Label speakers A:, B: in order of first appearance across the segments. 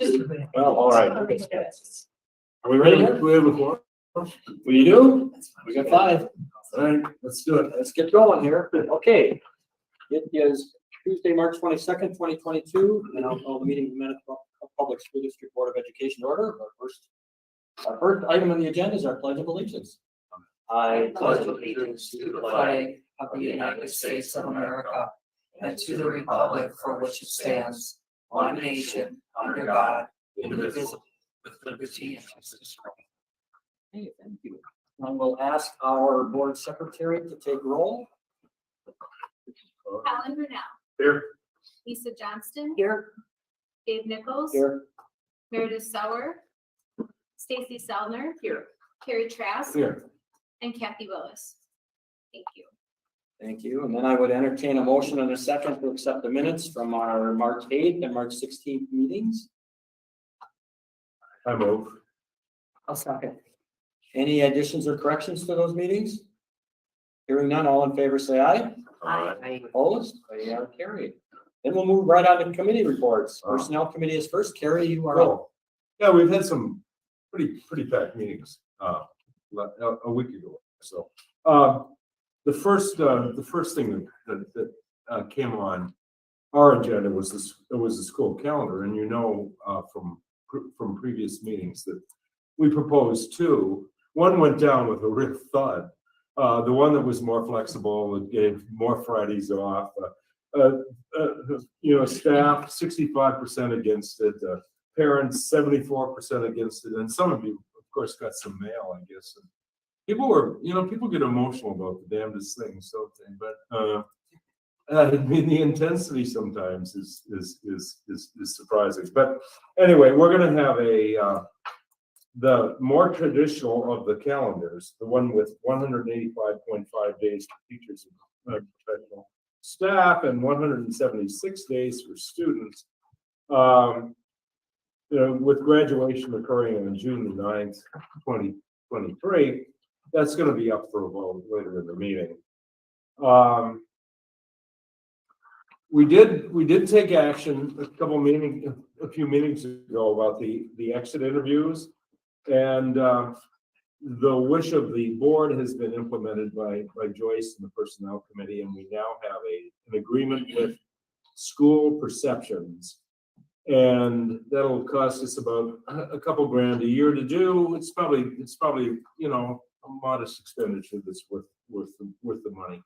A: Well, all right. Are we ready? We have a quorum. We do? We got 5. All right, let's do it. Let's get going here. Okay. It is Tuesday, March 22nd, 2022, and I'll call the meeting of the Manitoba Public School District Board of Education order. Our first item on the agenda is our Pledge of Allegiance. I
B: pledge allegiance to the flag of the United States of America and to the republic for which it stands, one nation, under God, indivisible, with liberty and justice for all.
A: Okay, thank you. And we'll ask our board secretary to take roll.
C: Alan Brunel.
A: Here.
C: Lisa Johnston.
B: Here.
C: Dave Nichols.
A: Here.
C: Meredith Sauer. Stacy Selner.
B: Here.
C: Carrie Trask.
A: Here.
C: And Kathy Willis. Thank you.
A: Thank you. And then I would entertain a motion and a second to accept the minutes from our March 8th and March 16th meetings.
D: I move.
B: I'll second.
A: Any additions or corrections to those meetings? Hearing none, all in favor say aye.
B: Aye.
A: Opposed? They are carried. Then we'll move right on to committee reports. Personnel committee is first. Carrie, you are up.
D: Yeah, we've had some pretty packed meetings a week ago. So the first thing that came on our agenda was the school calendar, and from previous meetings that we proposed 2. One went down with a real thud. The one that was more flexible, that gave more Fridays off. Staff 65% against it. Parents 74% against it, and some of you, of course, got some mail, I guess. And people get emotional about the damnedest things, don't they? But the intensity sometimes is surprising. But anyway, we're going to have the more traditional of the calendars, the one with 185.5 days for teachers and professional staff and 176 days for students. With graduation occurring on June the 9th, 2023, that's going to be up for a vote later in the meeting. We did take action a few meetings ago about the exit interviews, and the wish of the board has been implemented by Joyce and the personnel committee, and we now have an agreement with School Perceptions, and that'll cost us about a couple grand a year to do. It's probably a modest expenditure that's worth the money.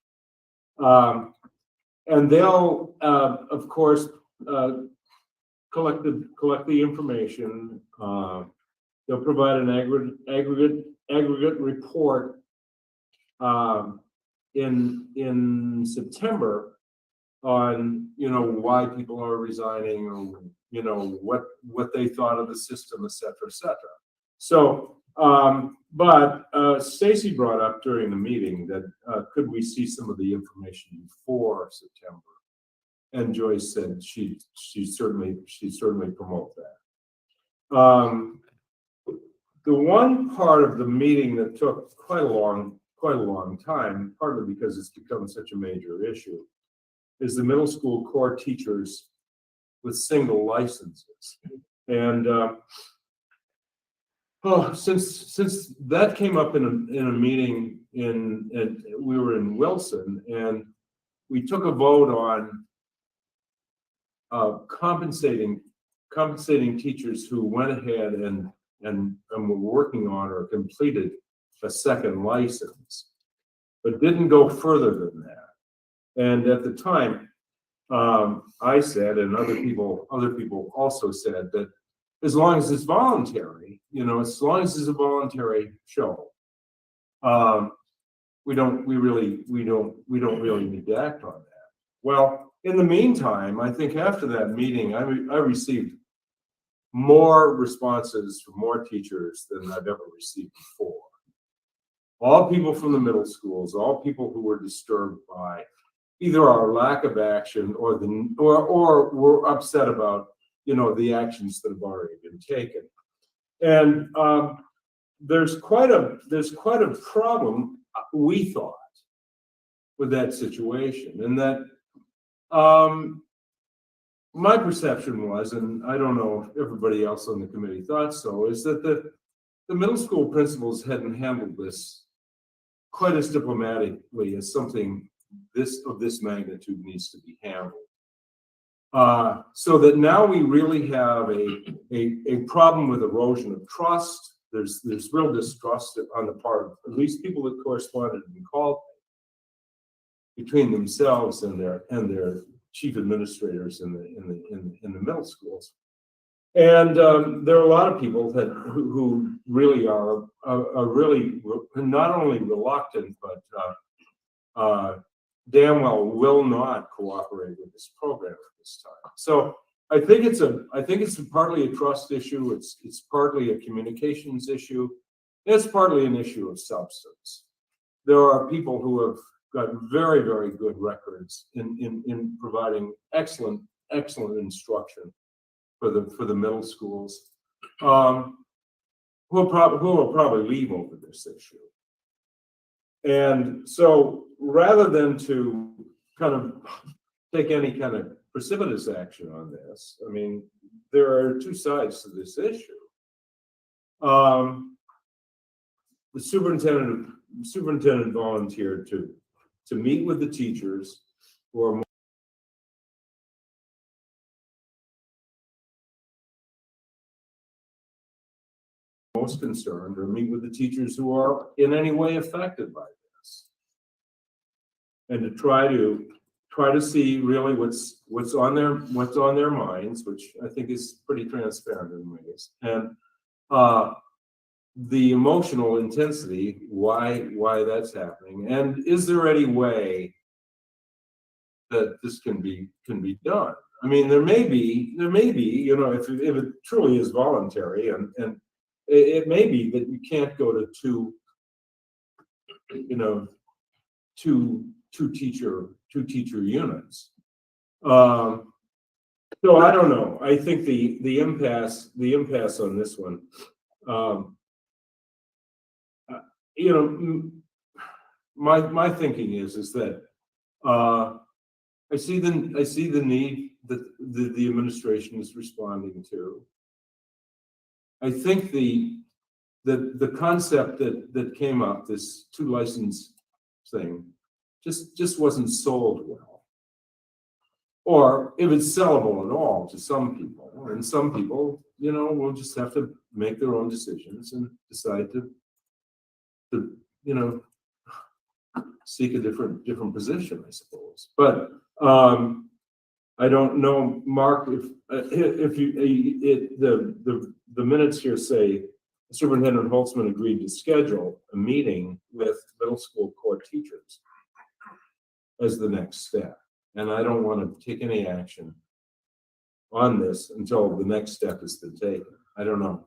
D: And they'll of course collect the information. They'll provide an aggregate report in September on why people are resigning, or what they thought of the system, et cetera. So but Stacy brought up during the meeting that could we see some of the information before September, and Joyce said she certainly promote that. The one part of the meeting that took quite a long time, partly because it's become such a major issue, is the middle school core teachers with single licenses. And since that came up in a meeting we were in Wilson, and we took a vote on compensating teachers who went ahead and were working on or completed a second license, but didn't go further than that. And at the time, I said, and other people also said, that as long as it's voluntary, as long as it's a voluntary show, we don't really need to act on that. Well, in the meantime, I think after that meeting, I received more responses from more teachers than I've ever received before. All people from the middle schools, all people who were disturbed by either our lack of action or were upset about the actions that have already been taken. And there's quite a problem, we thought, with that situation, and that my perception was, and I don't know if everybody else on the committee thought so, is that the middle school principals hadn't handled this quite as diplomatically as something of this magnitude needs to be handled. So that now we really have a problem with erosion of trust. There's real distrust on the part of at least people that corresponded and called between themselves and their chief administrators in the middle schools. And there are a lot of people who really are really not only reluctant, but damn well will not cooperate with this program at this time. So I think it's partly a trust issue. It's partly a communications issue. It's partly an issue of substance. There are people who have got very, very good records in providing excellent instruction for the middle schools, who will probably leave over this issue. And so rather than to kind of take any kind of precipitous action on this, I mean, there are two sides to this issue. The superintendent volunteered to meet with the teachers who are most concerned, or meet with the teachers who are in any way affected by this, and to try to see really what's on their minds, which I think is pretty transparent in ways, and the emotional intensity, why that's happening, and is there any way that this can be done? I mean, there may be, you know, if it truly is voluntary, and it may be that you can't go to two teacher units. So I don't know. I think the impasse on this one, you know, my thinking is that I see the need that the administration is responding to. I think the concept that came up, this 2 license thing, just wasn't sold well. Or if it's sellable at all to some people, and some people, you know, will just have to make their own decisions and decide to you know, seek a different position, I suppose. But I don't know, Mark, if the minutes here say Superintendent Holtzman agreed to schedule a meeting with middle school core teachers as the next step. And I don't want to take any action on this until the next step has been taken. I don't know.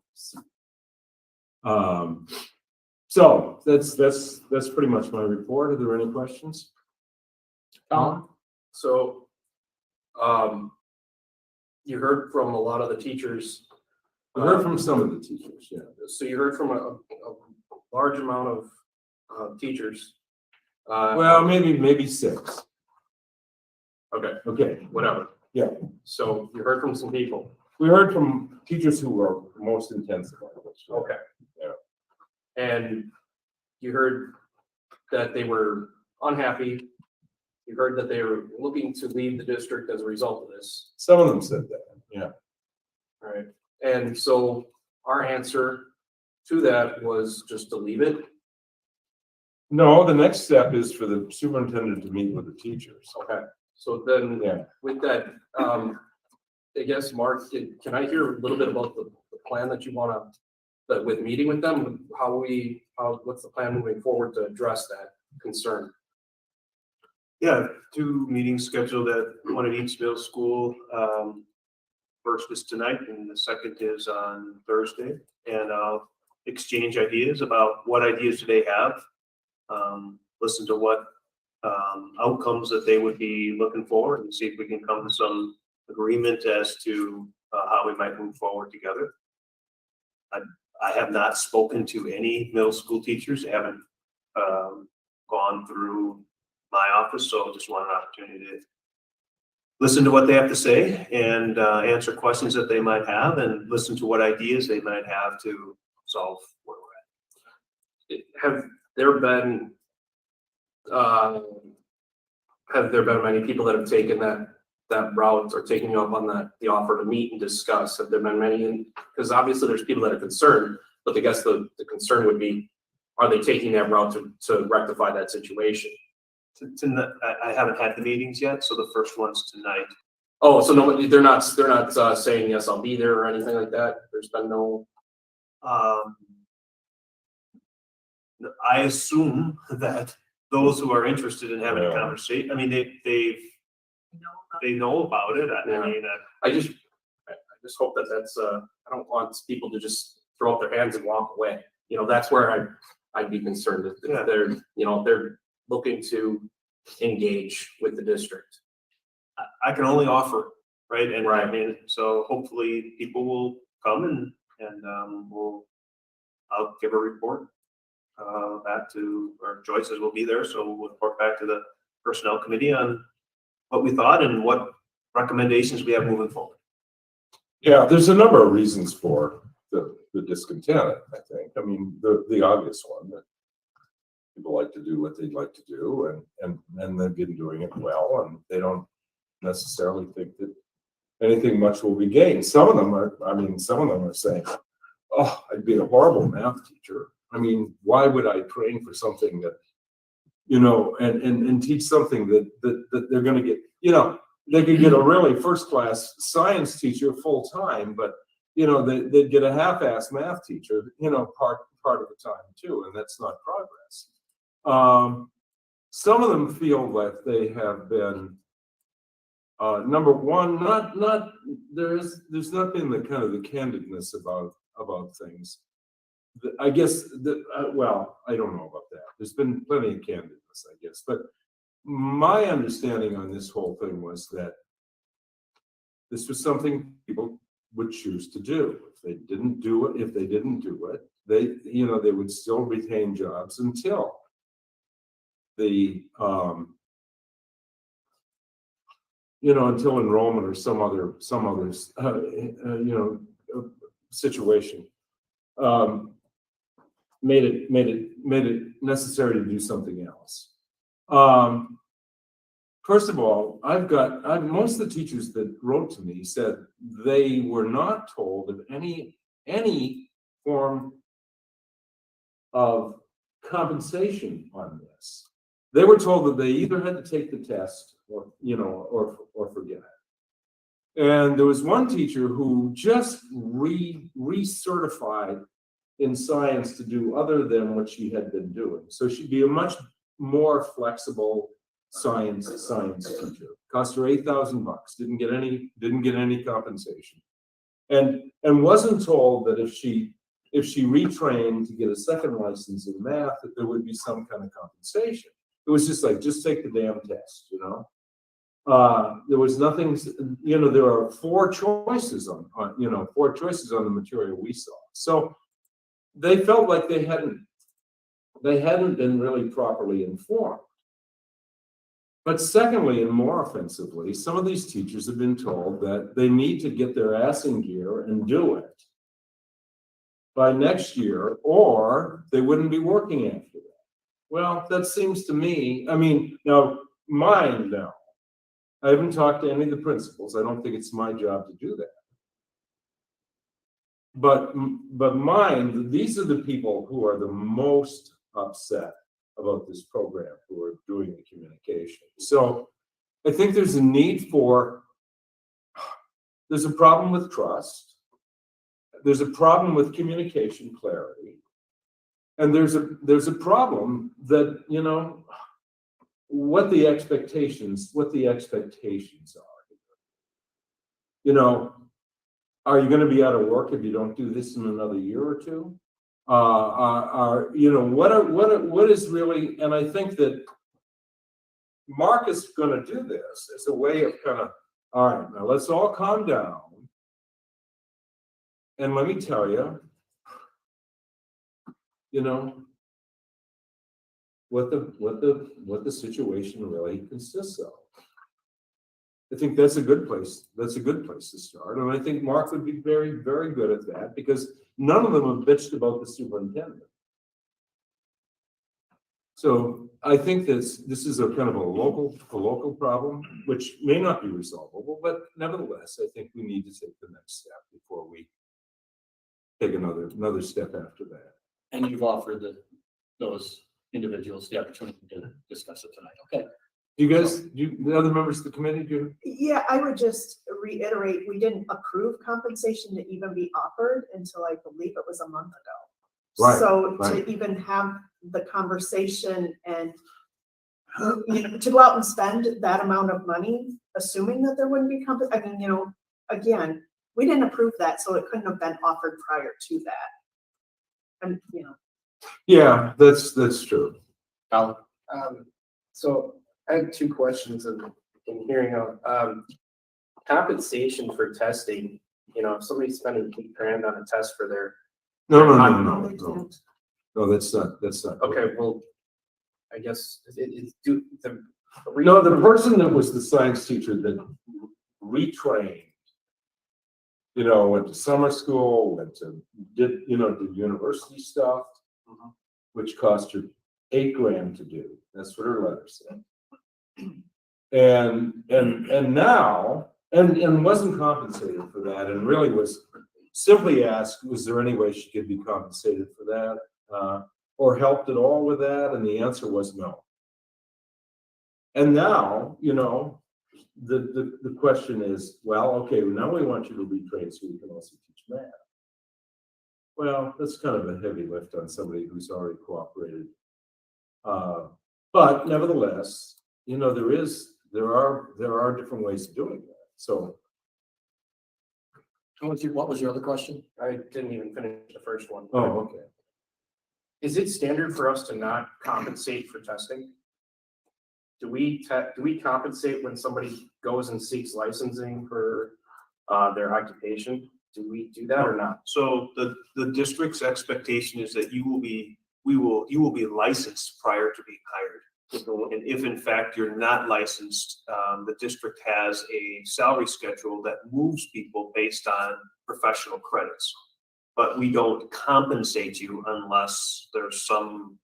D: So that's pretty much my report. Are there any questions?
E: So, you heard from a lot of the teachers.
D: I heard from some of the teachers, yeah.
E: So you heard from a large amount of teachers.
D: Well, maybe 6.
E: Okay, whatever.
D: Yeah.
E: So you heard from some people.
D: We heard from teachers who were most intense about this.
E: Okay.
D: Yeah.
E: And you heard that they were unhappy. You heard that they were looking to leave the district as a result of this.
D: Some of them said that, yeah.
E: All right. And so our answer to that was just to leave it.
D: No, the next step is for the superintendent to meet with the teachers.
E: Okay. So then,
D: Yeah.
E: with that, I guess, Mark, can I hear a little bit about the plan that you want to, with meeting with them, what's the plan moving forward to address that concern?
F: Yeah, 2 meetings scheduled at one at each middle school. First is tonight and the second is on Thursday. And I'll exchange ideas about what ideas do they have. Listen to what outcomes that they would be looking for and see if we can come to some agreement as to how we might move forward together. I have not spoken to any middle school teachers. I haven't gone through my office, so just want an opportunity listen to what they have to say and answer questions that they might have and listen to what ideas they might have to solve where we're at.
E: Have there been, many people that have taken that route or taking you up on the offer to meet and discuss? Have there been many? Because obviously there's people that are concerned, but I guess the concern would be, are they taking that route to rectify that situation?
F: I haven't had the meetings yet, so the first one's tonight.
E: Oh, so nobody, they're not saying, yes, I'll be there or anything like that? There's been no.
F: I assume that those who are interested in having a
D: Yeah.
F: conversation, I mean, they know about it. I mean,
E: I just hope that's, I don't want people to just throw up their hands and walk away. You know, that's where I'd be concerned if
F: Yeah.
E: they're looking to engage with the district.
F: I can only offer, right? And I
E: Right.
F: mean, so hopefully people will come and I'll give a report back to, or Joyce will be there, so we'll report back to the personnel committee on what we thought and what recommendations we have moving forward.
D: Yeah, there's a number of reasons for the discontent, I think. I mean, the obvious one, that people like to do what they'd like to do, and they've been doing it well, and they don't necessarily think that anything much will be gained. Some of them are saying, oh, I'd be a horrible math teacher. I mean, why would I train for something that, and teach something that they're going to get, they could get a really first-class science teacher full-time, but, they'd get a half-ass math teacher, part of the time too, and that's not progress. Some of them feel that they have been, number one, there's not been the kind of the candidness about things. I guess well, I don't know about that. There's been plenty of candidness, I guess, but my understanding on this whole thing was that this was something people would choose to do. If they didn't do it, they would still retain jobs until the until enrollment or some other situation made it necessary to do something else. First of all, most of the teachers that wrote to me said they were not told of any form of compensation on this. They were told that they either had to take the test or forget it. And there was one teacher who just recertified in science to do other than what she had been doing. So she'd be a much more flexible science teacher. Cost her $8,000. Didn't get any compensation, and wasn't told that if she retrained to get a second license in math, that there would be some kind of compensation. It was just like, just take the damn test, there was nothing, there are four choices on the material we saw. So they felt like they hadn't been really properly informed. But secondly, and more offensively, some of these teachers have been told that they need to get their ass in gear and do it by next year, or they wouldn't be working after that. Well, that seems to me, now, I haven't talked to any of the principals. I don't think it's my job to do that. But these are the people who are the most upset about this program, who are doing the communication. So I think there's a problem with trust. There's a problem with communication clarity. And there's a problem that, what the expectations are. Are you going to be out of work if you don't do this in another year or two? What is really, and I think that Mark is going to do this as a way of kind of, all right, now let's all calm down. And let me tell you, what the situation really consists of. I think that's a good place. That's a good place to start. And I think Mark would be very, very good at that because none of them have bitched about the superintendent. So I think this is a kind of a local problem, which may not be resolvable, but nevertheless, I think we need to take the next step before we take another step after that.
A: And you've offered those individuals the opportunity to discuss it tonight. Okay.
D: The other members of the committee,
G: Yeah, I would just reiterate, we didn't approve compensation to even be offered until I believe it was a month ago.
D: Right,
G: So
D: right.
G: to even have the conversation and to go out and spend that amount of money, assuming that there wouldn't be I mean, again, we didn't approve that, so it couldn't have been offered prior to that. And,
D: Yeah, that's true.
A: Alan?
H: So I have two questions in hearing of, compensation for testing, if somebody's spending $8,000 on a test for their.
D: No, that's not.
H: Okay, well, I guess it's the
D: No, the person that was the science teacher that retrained, went to summer school, did university stuff, which cost her $8,000 to do. That's what her letter said. And now, and wasn't compensated for that, and really was simply asked, was there any way she could be compensated for that, or helped at all with that? And the answer was no. And now, the question is, well, okay, now we want you to retrain so you can also teach math. Well, that's kind of a heavy lift on somebody who's already cooperated. But nevertheless, there are different ways of doing that. So.
A: What was your other question?
H: I didn't even finish the first one.
D: Oh, okay.
H: Is it standard for us to not compensate for testing? Do we compensate when somebody goes and seeks licensing for their occupation? Do we do that or not?
F: So the district's expectation is that you will be licensed prior to being hired. And if in fact you're not licensed, the district has a salary schedule that moves people based on professional credits. But we don't compensate you unless there's some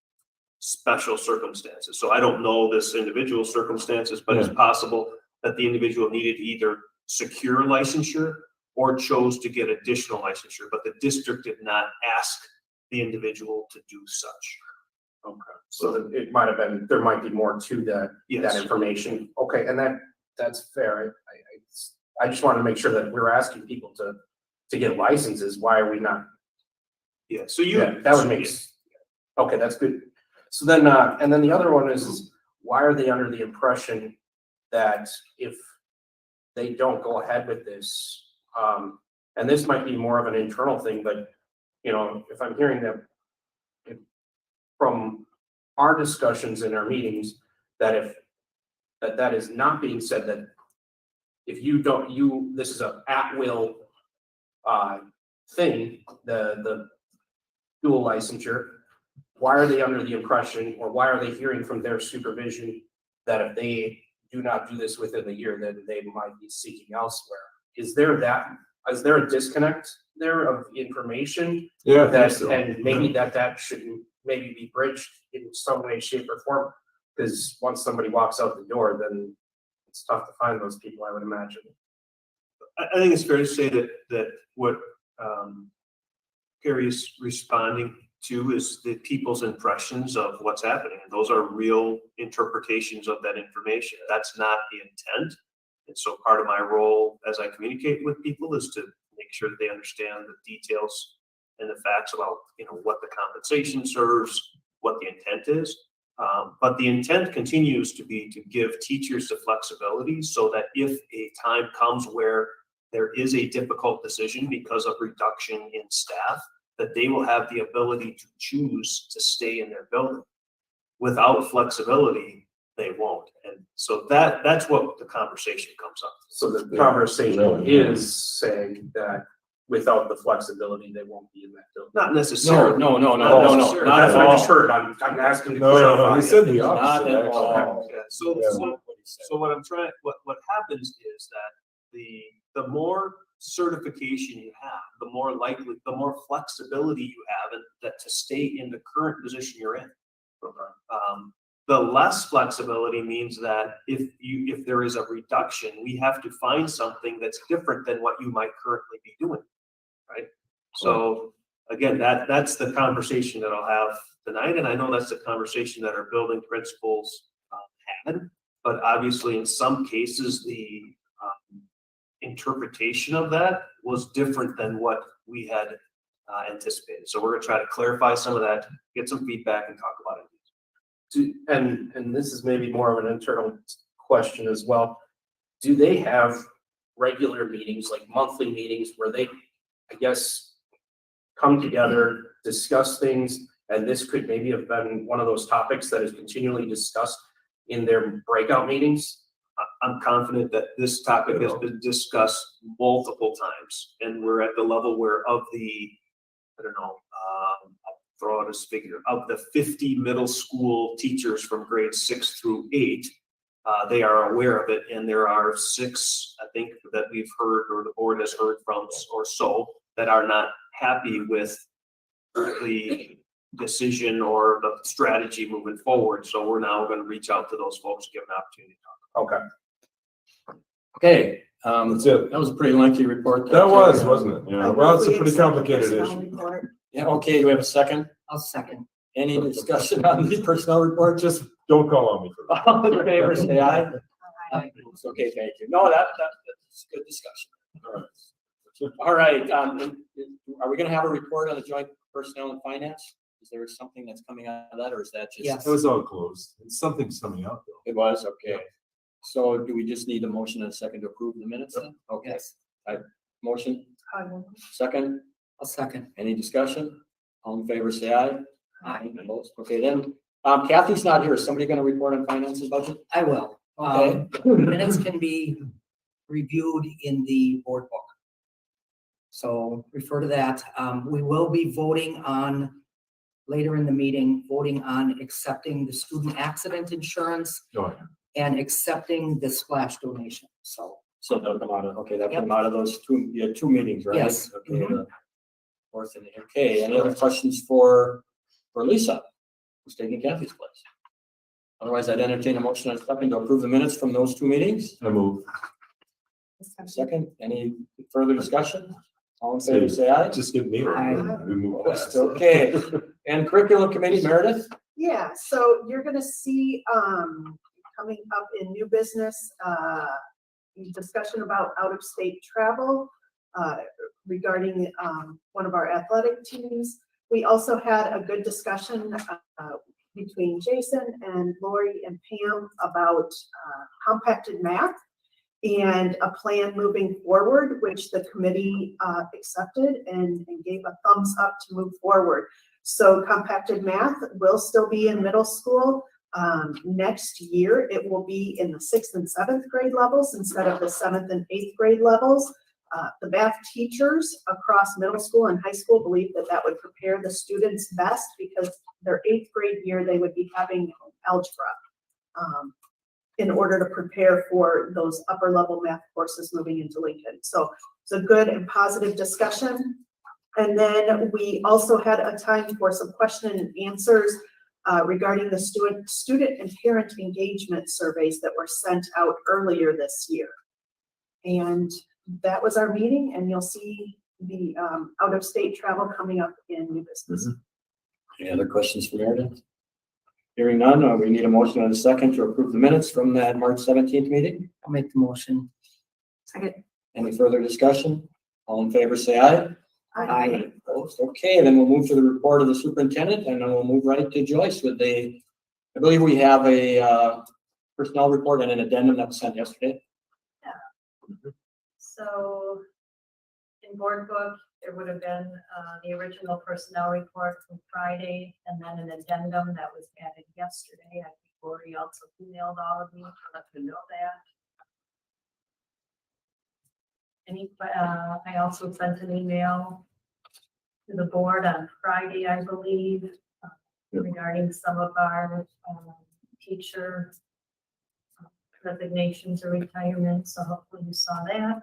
F: special circumstances. So I don't know this individual's circumstances, but it's possible that the individual needed to either secure licensure or chose to get additional licensure, but the district did not ask the individual to do such.
H: Okay, so it might have been, there might be more to that,
F: Yes.
H: that information. Okay, and that's fair. I just want to make sure that we're asking people to get licenses. Why are we not?
F: Yeah, so
H: That would make sense. Okay, that's good. So then, and then the other one is why are they under the impression that if they don't go ahead with this, and this might be more of an internal thing, but if I'm hearing that from our discussions in our meetings, that if that is not being said, that if this is a at-will thing, the dual licensure, why are they under the impression, or why are they hearing from their supervision that if they do not do this within the year, then they might be seeking elsewhere? Is there a disconnect there of information?
D: Yeah,
H: And maybe that should maybe be bridged in some way, shape, or form? Because once somebody walks out the door, then it's tough to find those people, I would imagine.
F: I think it's fair to say that what Carrie is responding to is the people's impressions of what's happening. And those are real interpretations of that information. That's not the intent. And so part of my role as I communicate with people is to make sure that they understand the details and the facts about, what the compensation serves, what the intent is. But the intent continues to be to give teachers the flexibility so that if a time comes where there is a difficult decision because of reduction in staff, that they will have the ability to choose to stay in their building. Without flexibility, they won't. And so that's what the conversation comes up.
H: So the conversation is saying that without the flexibility, they won't be in that building.
F: Not necessarily.
A: No.
H: That's
A: Not at
H: what I
A: all.
H: just heard. I'm asking.
D: No, he said the
A: Not
D: opposite.
A: at
D: actually.
A: all.
F: Yeah, so So what I'm trying, what happens is that the more certification you have, the more likely, the more flexibility you have and that to stay in the current position you're in. The less flexibility means that if there is a reduction, we have to find something that's different than what you might currently be doing, right? So again, that's the conversation that I'll have tonight, and I know that's the conversation that our building principals had. But obviously, in some cases, the interpretation of that was different than what we had anticipated. So we're gonna try to clarify some of that, get some feedback, and talk about it.
H: And this is maybe more of an internal question as well. Do they have regular meetings, like monthly meetings, where they, I guess, come together, discuss things, and this could maybe have been one of those topics that is continually discussed in their breakout meetings?
F: I'm confident that this topic has been discussed multiple times, and we're at the level where of the, I don't know, I'll throw out a figure, of the 50 middle school teachers from grades 6 through 8, they are aware of it, and there are 6, I think, that we've heard, or the board has heard from, or so, that are not happy with the decision or the strategy moving forward. So we're now going to reach out to those folks, give an opportunity to talk.
H: Okay.
A: Okay,
D: That's it.
A: that was a pretty lengthy report.
D: That was, wasn't it? Yeah,
G: I
D: well, it's
G: move
D: a
G: we
D: pretty
G: accept the
D: complicated
G: personnel
D: issue.
G: report.
A: Yeah, okay, do we have a second?
B: I'll second.
A: Any discussion on the personnel report?
D: Just don't call on me for that.
A: All in favor, say aye.
B: Aye.
A: It's okay, thank you. No, that's good discussion. All right, are we gonna have a report on the joint personnel and finance? Is there something that's coming out of that, or is that just?
B: Yes.
D: It was all closed. Something's coming up though.
A: It was, okay. So do we just need a motion and a second to approve the minutes then? Okay,
B: Yes,
A: motion,
G: I will.
A: second,
B: I'll second.
A: any discussion? All in favor, say aye.
B: Aye.
A: Opposed? Okay, then, Kathy's not here. Is somebody gonna report on finances budget?
B: I will.
A: Okay.
B: Minutes can be reviewed in the board book. So refer to that. We will be voting on, later in the meeting, voting on accepting the student accident insurance
D: Oh,
B: and accepting the splash donation. So,
A: So that'll come out of, okay, that'll
B: Yep.
A: come out of those two, you had 2 meetings, right?
B: Yes.
A: Okay,
B: Mhm.
A: the fourth and, okay, any other questions for Lisa, who's taking Kathy's place? Otherwise, I'd entertain a motion on something to approve the minutes from those 2 meetings.
D: I move.
A: Second, any further discussion? All in favor, say aye.
D: Just give me.
B: Aye.
D: We move past.
A: Okay, and curriculum committee, Meredith?
G: Yeah, so you're gonna see, coming up in new business, discussion about out-of-state travel, regarding, one of our athletic teams. We also had a good discussion, between Jason and Lori and Pam about, compacted math and a plan moving forward, which the committee, accepted and gave a thumbs up to move forward. So compacted math will still be in middle school. Next year, it will be in the 6th and 7th grade levels instead of the 7th and 8th grade levels. The math teachers across middle school and high school believe that that would prepare the students best because their 8th grade year, they would be having algebra in order to prepare for those upper level math courses moving into Lincoln. So it's a good and positive discussion. And then we also had a time for some question and answers regarding the student and parent engagement surveys that were sent out earlier this year. And that was our meeting, and you'll see the out-of-state travel coming up in new business.
A: Any other questions for Meredith? Hearing none, we need a motion and a second to approve the minutes from that March 17th meeting.
B: I'll make the motion.
G: Second.
A: Any further discussion? All in favor, say aye.
B: Aye.
A: Opposed? Okay, then we'll move to the report of the superintendent, and then we'll move right to Joyce with the, I believe we have a personnel report and an addendum that was sent yesterday.
I: So in board book, there would have been the original personnel report from Friday and then an addendum that was added yesterday. I think Lori also emailed all of you to let them know that. I also sent an email to the board on Friday, I believe, regarding some of our teacher resignations or retirements, so hopefully you saw that.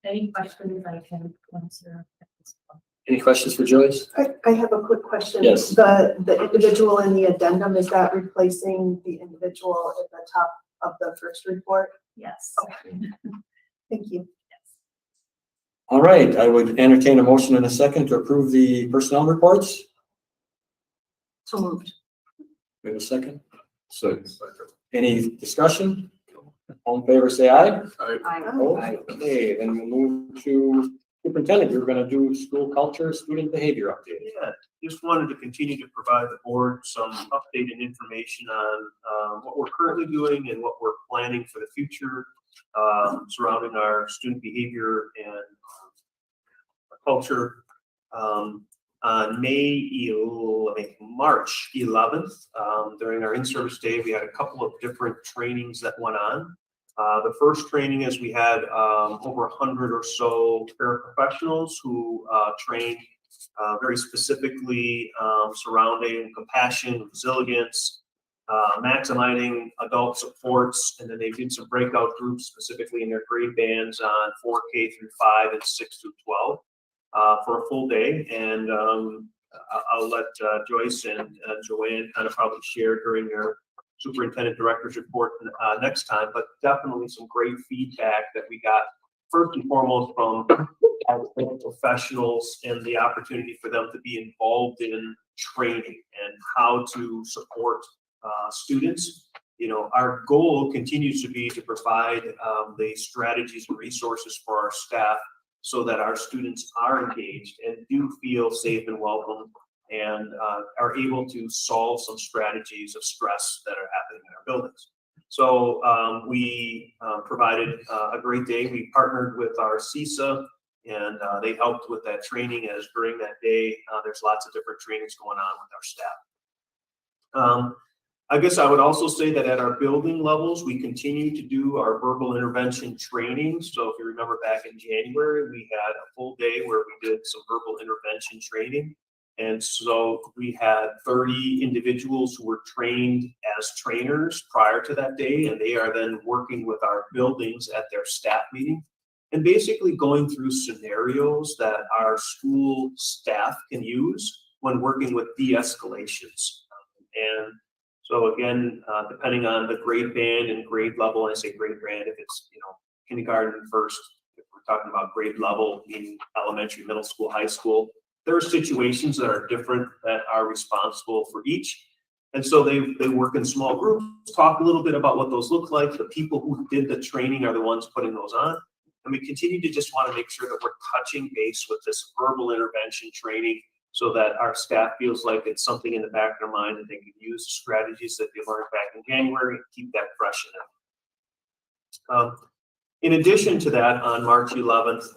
I: Any questions I can answer at this point?
A: Any questions for Joyce?
G: I have a quick question.
A: Yes.
G: The individual in the addendum, is that replacing the individual at the top of the first report?
I: Yes.
G: Okay. Thank you.
A: All right, I would entertain a motion in a second to approve the personnel reports.
G: So moved.
A: We have a second.
D: So,
A: Any discussion? All in favor, say aye.
G: Aye.
A: Okay, then we'll move to superintendent. You're gonna do school culture, student behavior update.
F: Yeah, just wanted to continue to provide the board some updated information on what we're currently doing and what we're planning for the future surrounding our student behavior and our culture. On March 11th, during our in-service day, we had a couple of different trainings that went on. The first training is we had over 100 or so paraprofessionals who trained very specifically surrounding compassion, resilience, maximizing adult supports, and then they did some breakout groups specifically in their grade bands on 4K through 5 and 6 through 12 for a full day. And I'll let Joyce and Joanne kind of probably share during their superintendent director's report next time, but definitely some great feedback that we got first and foremost from our professionals and the opportunity for them to be involved in training and how to support students. You know, our goal continues to be to provide the strategies and resources for our staff so that our students are engaged and do feel safe and welcome and are able to solve some strategies of stress that are happening in our buildings. So we provided a great day. We partnered with our CISA and they helped with that training, as during that day, there's lots of different trainings going on with our staff. I guess I would also say that at our building levels, we continue to do our verbal intervention training. So if you remember back in January, we had a full day where we did some verbal intervention training. And so we had 30 individuals who were trained as trainers prior to that day, and they are then working with our buildings at their staff meeting and basically going through scenarios that our school staff can use when working with de-escalations. And so again, depending on the grade band and grade level, I say grade band, if it's, you know, kindergarten first, if we're talking about grade level, meaning elementary, middle school, high school, there are situations that are different that are responsible for each. And so they work in small groups, talk a little bit about what those look like. The people who did the training are the ones putting those on. And we continue to just want to make sure that we're touching base with this verbal intervention training so that our staff feels like it's something in the back of their mind that they can use strategies that they learned back in January and keep that fresh in them. In addition to that, on March 11th,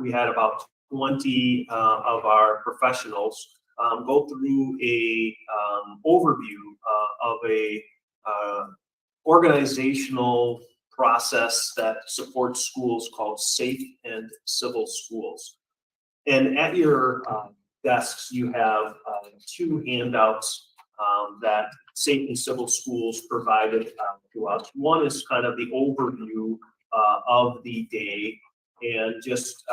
F: we had about 20 of our professionals go through a overview of a organizational process that supports schools called Safe and Civil Schools. And at your desks, you have two handouts that Safe and Civil Schools provided to us. One is kind of the overview of the day and just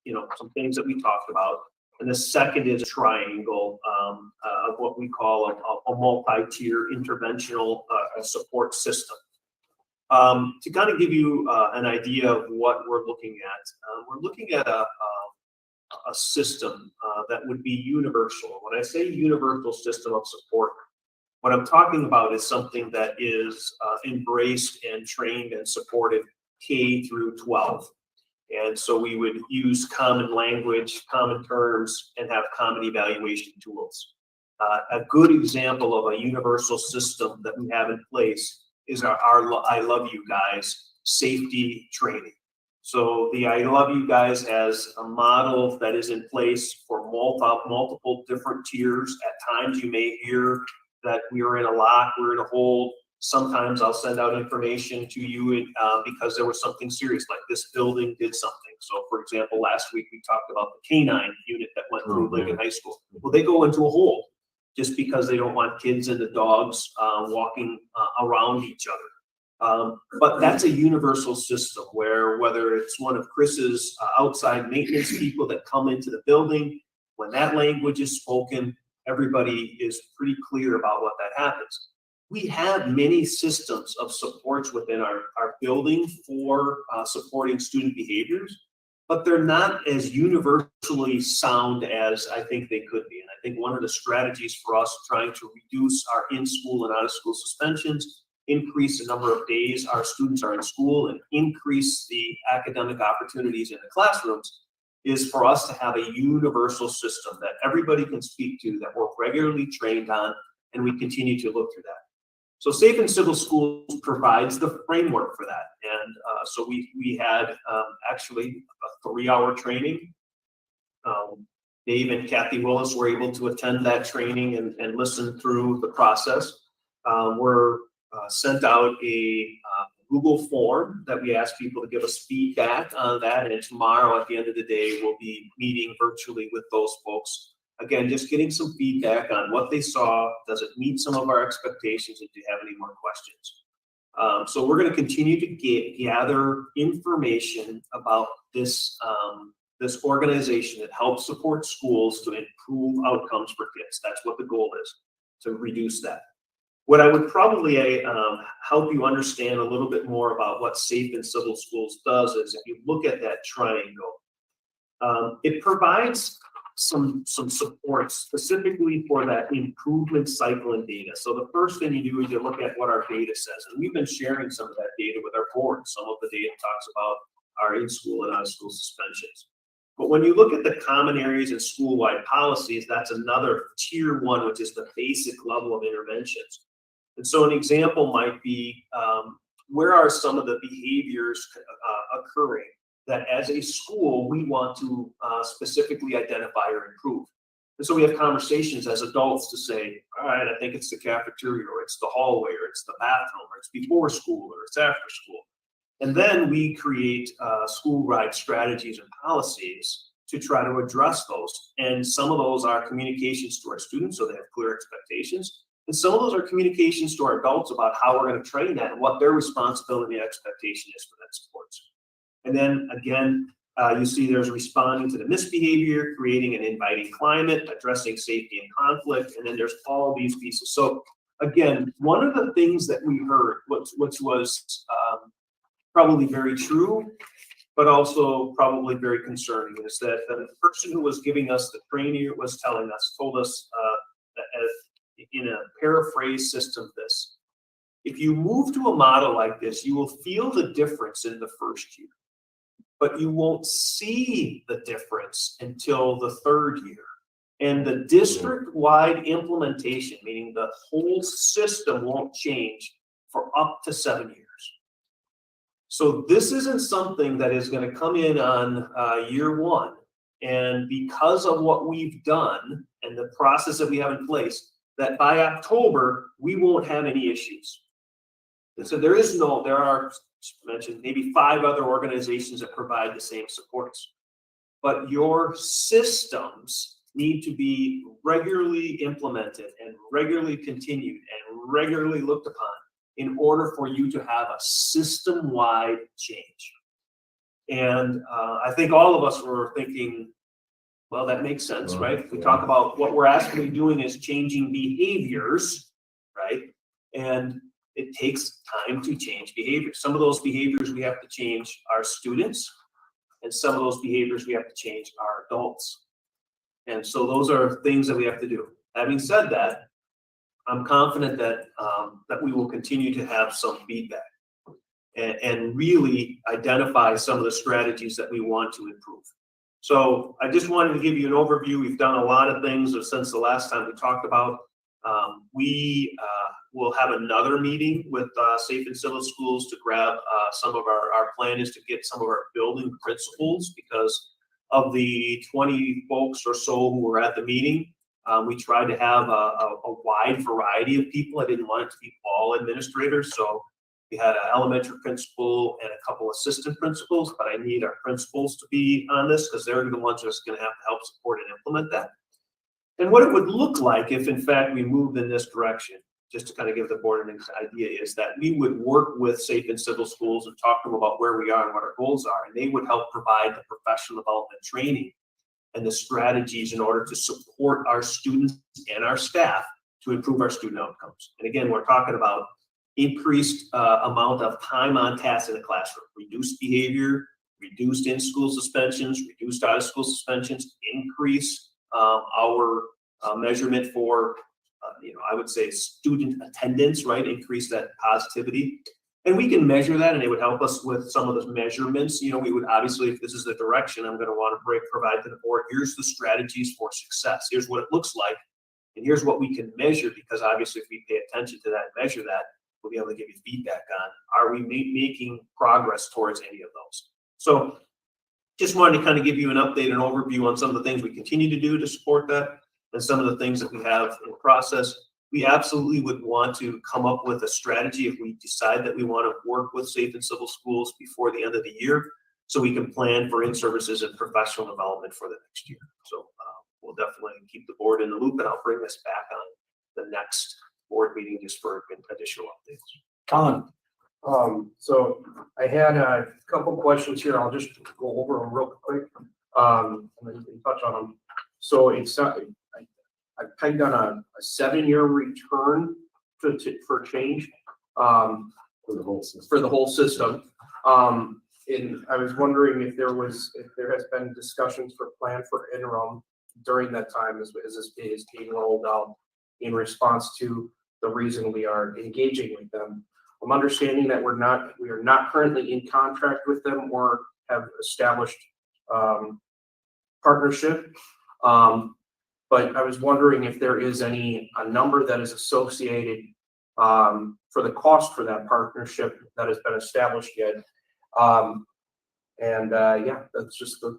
F: you know, some things that we talked about. And the second is a triangle of what we call a multi-tier interventional support system. To kind of give you an idea of what we're looking at a system that would be universal. When I say universal system of support, what I'm talking about is something that is embraced and trained and supported K through 12. And so we would use common language, common terms, and have common evaluation tools. A good example of a universal system that we have in place is our I Love You Guys safety training. So the I Love You Guys has a model that is in place for multiple different tiers. At times you may hear that we're in a lock, we're in a hold. Sometimes I'll send out information to you because there was something serious, like this building did something. So for example, last week we talked about the K-9 unit that went through Lincoln High School. Well, they go into a hold. just because they don't want kids and the dogs walking around each other. But that's a universal system where whether it's one of Chris's outside maintenance people that come into the building, when that language is spoken, everybody is pretty clear about what that happens. We have many systems of supports within our building for supporting student behaviors, but they're not as universally sound as I think they could be. And I think one of the strategies for us trying to reduce our in-school and out-of-school suspensions, increase the number of days our students are in school, and increase the academic opportunities in the classrooms is for us to have a universal system that everybody can speak to, that we're regularly trained on, and we continue to look through that. So Safe and Civil Schools provides the framework for that. And so we had actually a 3-hour training. Dave and Kathy Willis were able to attend that training and listen through the process. We're sent out a Google form that we ask people to give us feedback on that. And tomorrow at the end of the day, we'll be meeting virtually with those folks. Again, just getting some feedback on what they saw. Does it meet some of our expectations? And do you have any more questions? So we're going to continue to gather information about this, this organization that helps support schools to improve outcomes for kids. That's what the goal is, to reduce that. What I would probably help you understand a little bit more about what Safe and Civil Schools does is if you look at that triangle, it provides some support specifically for that improvement cycle in data. So the first thing you do is you look at what our data says. And we've been sharing some of that data with our board. Some of the data talks about our in-school and out-of-school suspensions. But when you look at the common areas and school-wide policies, that's another tier 1, which is the basic level of interventions. And so an example might be, where are some of the behaviors occurring that as a school, we want to specifically identify or improve. And so we have conversations as adults to say, all right, I think it's the cafeteria, or it's the hallway, or it's the bathroom, or it's before school, or it's after school. And then we create school-wide strategies and policies to try to address those. And some of those are communications to our students, so they have clear expectations. And some of those are communications to our adults about how we're going to train that and what their responsibility and expectation is for that support. And then again, you see there's responding to the misbehavior, creating an inviting climate, addressing safety and conflict, and then there's all these pieces. So again, one of the things that we heard, which was probably very true, but also probably very concerning, is that the person who was giving us the training told us in a paraphrase system this: if you move to a model like this, you will feel the difference in the first year, but you won't see the difference until the 3rd year. And the district-wide implementation, meaning the whole system, won't change for up to 7 years. So this isn't something that is going to come in on year 1. And because of what we've done and the process that we have in place, that by October, we won't have any issues. And so there are mentioned maybe 5 other organizations that provide the same supports. But your systems need to be regularly implemented and regularly continued and regularly looked upon in order for you to have a system-wide change. And I think all of us were thinking, well, that makes sense, right? If we talk about what we're actually doing is changing behaviors, right? And it takes time to change behaviors. Some of those behaviors we have to change our students, and some of those behaviors we have to change our adults. And so those are things that we have to do. Having said that, I'm confident that that we will continue to have some feedback and really identify some of the strategies that we want to improve. So I just wanted to give you an overview. We've done a lot of things since the last time we talked about. We will have another meeting with Safe and Civil Schools to grab some of our plan is to get some of our building principals, because of the 20 folks or so who were at the meeting. We tried to have a wide variety of people. I didn't want it to be all administrators. So we had an elementary principal and a couple assistant principals, but I need our principals to be on this because they're the ones that's going to have to help support and implement that. And what it would look like if in fact we moved in this direction, just to kind of give the board an idea, is that we would work with Safe and Civil Schools and talk to them about where we are and what our goals are. And they would help provide the professional development training and the strategies in order to support our students and our staff to improve our student outcomes. And again, we're talking about increased amount of time on task in the classroom, reduced behavior, reduced in-school suspensions, reduced out-of-school suspensions, increase our measurement for, I would say student attendance, right? Increase that positivity. And we can measure that, and it would help us with some of those measurements. We would obviously, if this is the direction I'm going to want to provide to the board, here's the strategies for success. Here's what it looks like. And here's what we can measure, because obviously if we pay attention to that and measure that, we'll be able to give you feedback on, are we making progress towards any of those? So just wanted to kind of give you an update and overview on some of the things we continue to do to support that and some of the things that we have in process. We absolutely would want to come up with a strategy if we decide that we want to work with Safe and Civil Schools before the end of the year, so we can plan for in-services and professional development for the next year. So we'll definitely keep the board in the loop, and I'll bring this back on the next board meeting just for additional updates.
A: Colin,
H: So I had a couple questions here. I'll just go over them real quick. And then you can touch on them. So it's I pegged on a 7-year return for change for the whole system. And I was wondering if there has been discussions for plan for interim during that time as this is being rolled out in response to the reason we are engaging with them. I'm understanding that we are not currently in contract with them or have established partnership. But I was wondering if there is a number that is associated for the cost for that partnership that has been established yet. Yeah, that's just those.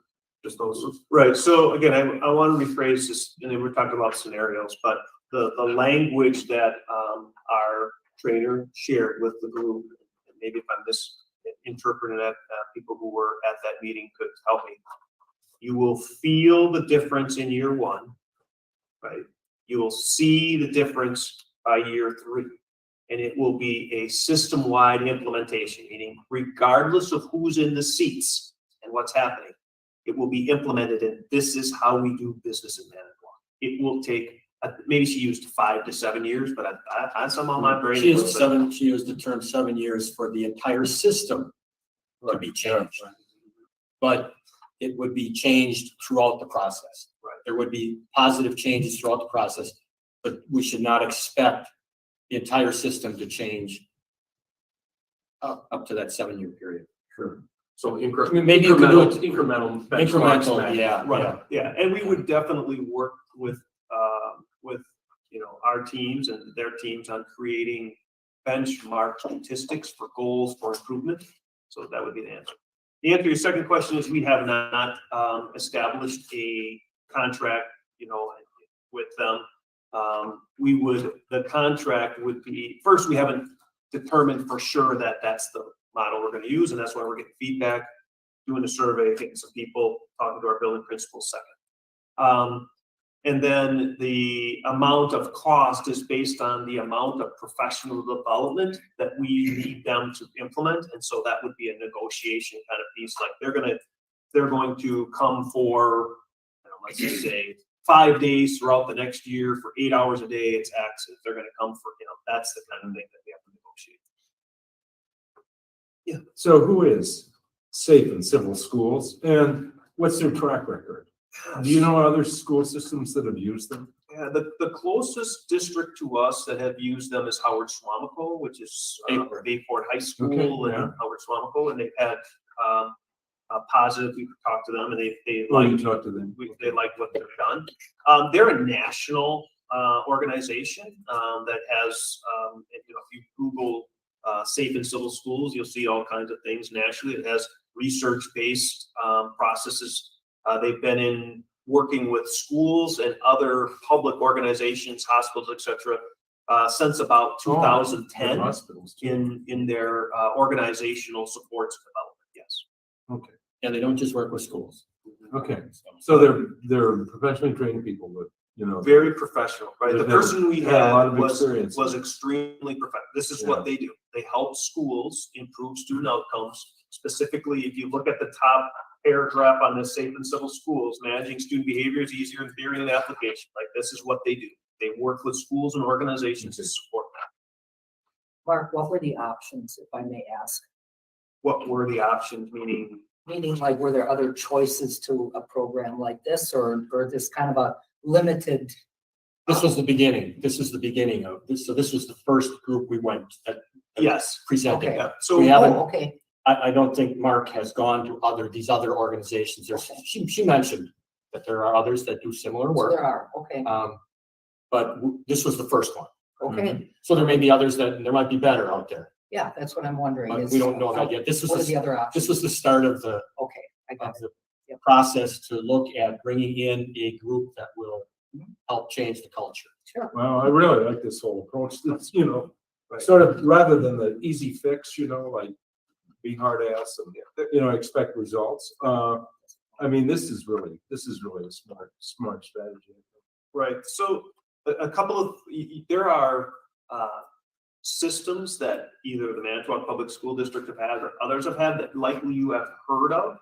F: Right. So again, I want to rephrase this, and then we're talking about scenarios, but the language that our trainer shared with the group, and maybe if I'm misinterpreting that, people who were at that meeting could help me. You will feel the difference in year 1, right? You will see the difference by year 3, and it will be a system-wide implementation, meaning regardless of who's in the seats and what's happening, it will be implemented, and this is how we do business in Manitowoc. It will take, maybe she used 5 to 7 years, but I somehow my brain.
A: she used the term 7 years for the entire system to be changed. But it would be changed throughout the process.
F: Right.
A: There would be positive changes throughout the process, but we should not expect the entire system to change up to that 7-year period.
F: Sure.
E: So
A: Maybe you could do it
E: incremental.
A: incremental, yeah.
F: Right. Yeah, and we would definitely work with our teams and their teams on creating benchmark statistics for goals for improvement. So that would be the answer. The answer to your second question is we have not established a contract, with them. The contract would be, first, we haven't determined for sure that that's the model we're going to use, and that's why we're getting feedback, doing a survey, getting some people, talking to our building principals second. And then the amount of cost is based on the amount of professional development that we need them to implement. And so that would be a negotiation kind of piece. Like they're going to come for, let's just say 5 days throughout the next year for 8 hours a day, it's X. If they're going to come for, that's the kind of thing that we have to negotiate.
D: Yeah. So who is Safe and Civil Schools, and what's their track record? Do you know other school systems that have used them?
F: Yeah, the closest district to us that have used them is Howard Swamico, which is Bayport High School
D: Okay, yeah.
F: and Howard Swamico, and they've had a positive. We've talked to them, and they
D: You
F: like
D: talk to them.
F: they like what they've done. They're a national organization that has, if you Google Safe and Civil Schools, you'll see all kinds of things nationally. It has research-based processes. They've been working with schools and other public organizations, hospitals, etc., since about 2010
D: Hospitals too.
F: in their organizational supports development. Yes.
D: Okay.
A: And they don't just work with schools.
D: Okay. So they're professionally trained people with you know.
F: Very professional, right? The
D: They've
F: person we
D: had a lot
F: had
D: of experience.
F: was extremely professional. This is what they do. They help schools improve student outcomes. Specifically, if you look at the top paragraph on this Safe and Civil Schools, managing student behavior is easier in theory than application. Like, this is what they do. They work with schools and organizations to support that.
B: Mark, what were the options, if I may ask?
F: What were the options, meaning?
B: Meaning, like, were there other choices to a program like this, or this kind of a limited?
A: This was the beginning. This is the beginning of this. So this was the first group we went that
F: Yes.
A: presented.
B: Okay.
F: Yeah. So
A: We haven't-
B: Oh, okay,
A: I don't think Mark has gone to these other organizations. She mentioned that there are others that do similar
B: so
A: work.
B: there are, okay,
A: But this was the first one.
B: okay,
A: So there may be others there might be better out there,
B: yeah, that's what I'm wondering.
A: but
B: is
A: we don't know that yet. This
B: What are the
A: was,
B: other options?
A: this was the start of the
B: Okay, I got it. Yep.
A: process to look at bringing in a group that will help change the culture.
B: Sure.
D: Well, I really like this whole approach. That's, you know, sort of rather than the easy fix, you know, like be hard ass and, you know, expect results. I mean, this is really a smart strategy.
F: Right, so a couple of, there are systems that either the Manitowoc Public School District have had or others have had that likely you have heard of.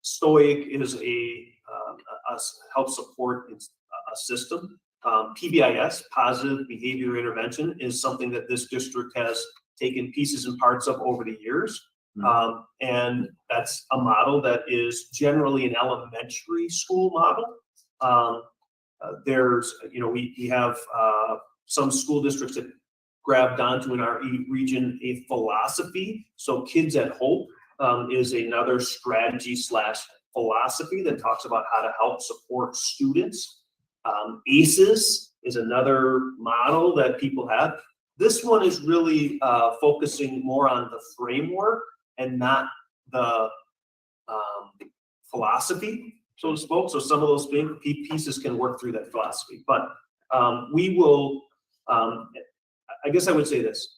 F: Stoic is a help support a system. PBIS, Positive Behavior Intervention, is something that this district has taken pieces and parts of over the years. And that's a model that is generally an elementary school model. There's, you know, we have some school districts that grabbed onto in our region a philosophy. So Kids at Hope is another strategy / philosophy that talks about how to help support students. ACEs is another model that people have. This one is really focusing more on the framework and not the philosophy, so to speak. So some of those big pieces can work through that philosophy. But we will, I guess I would say this.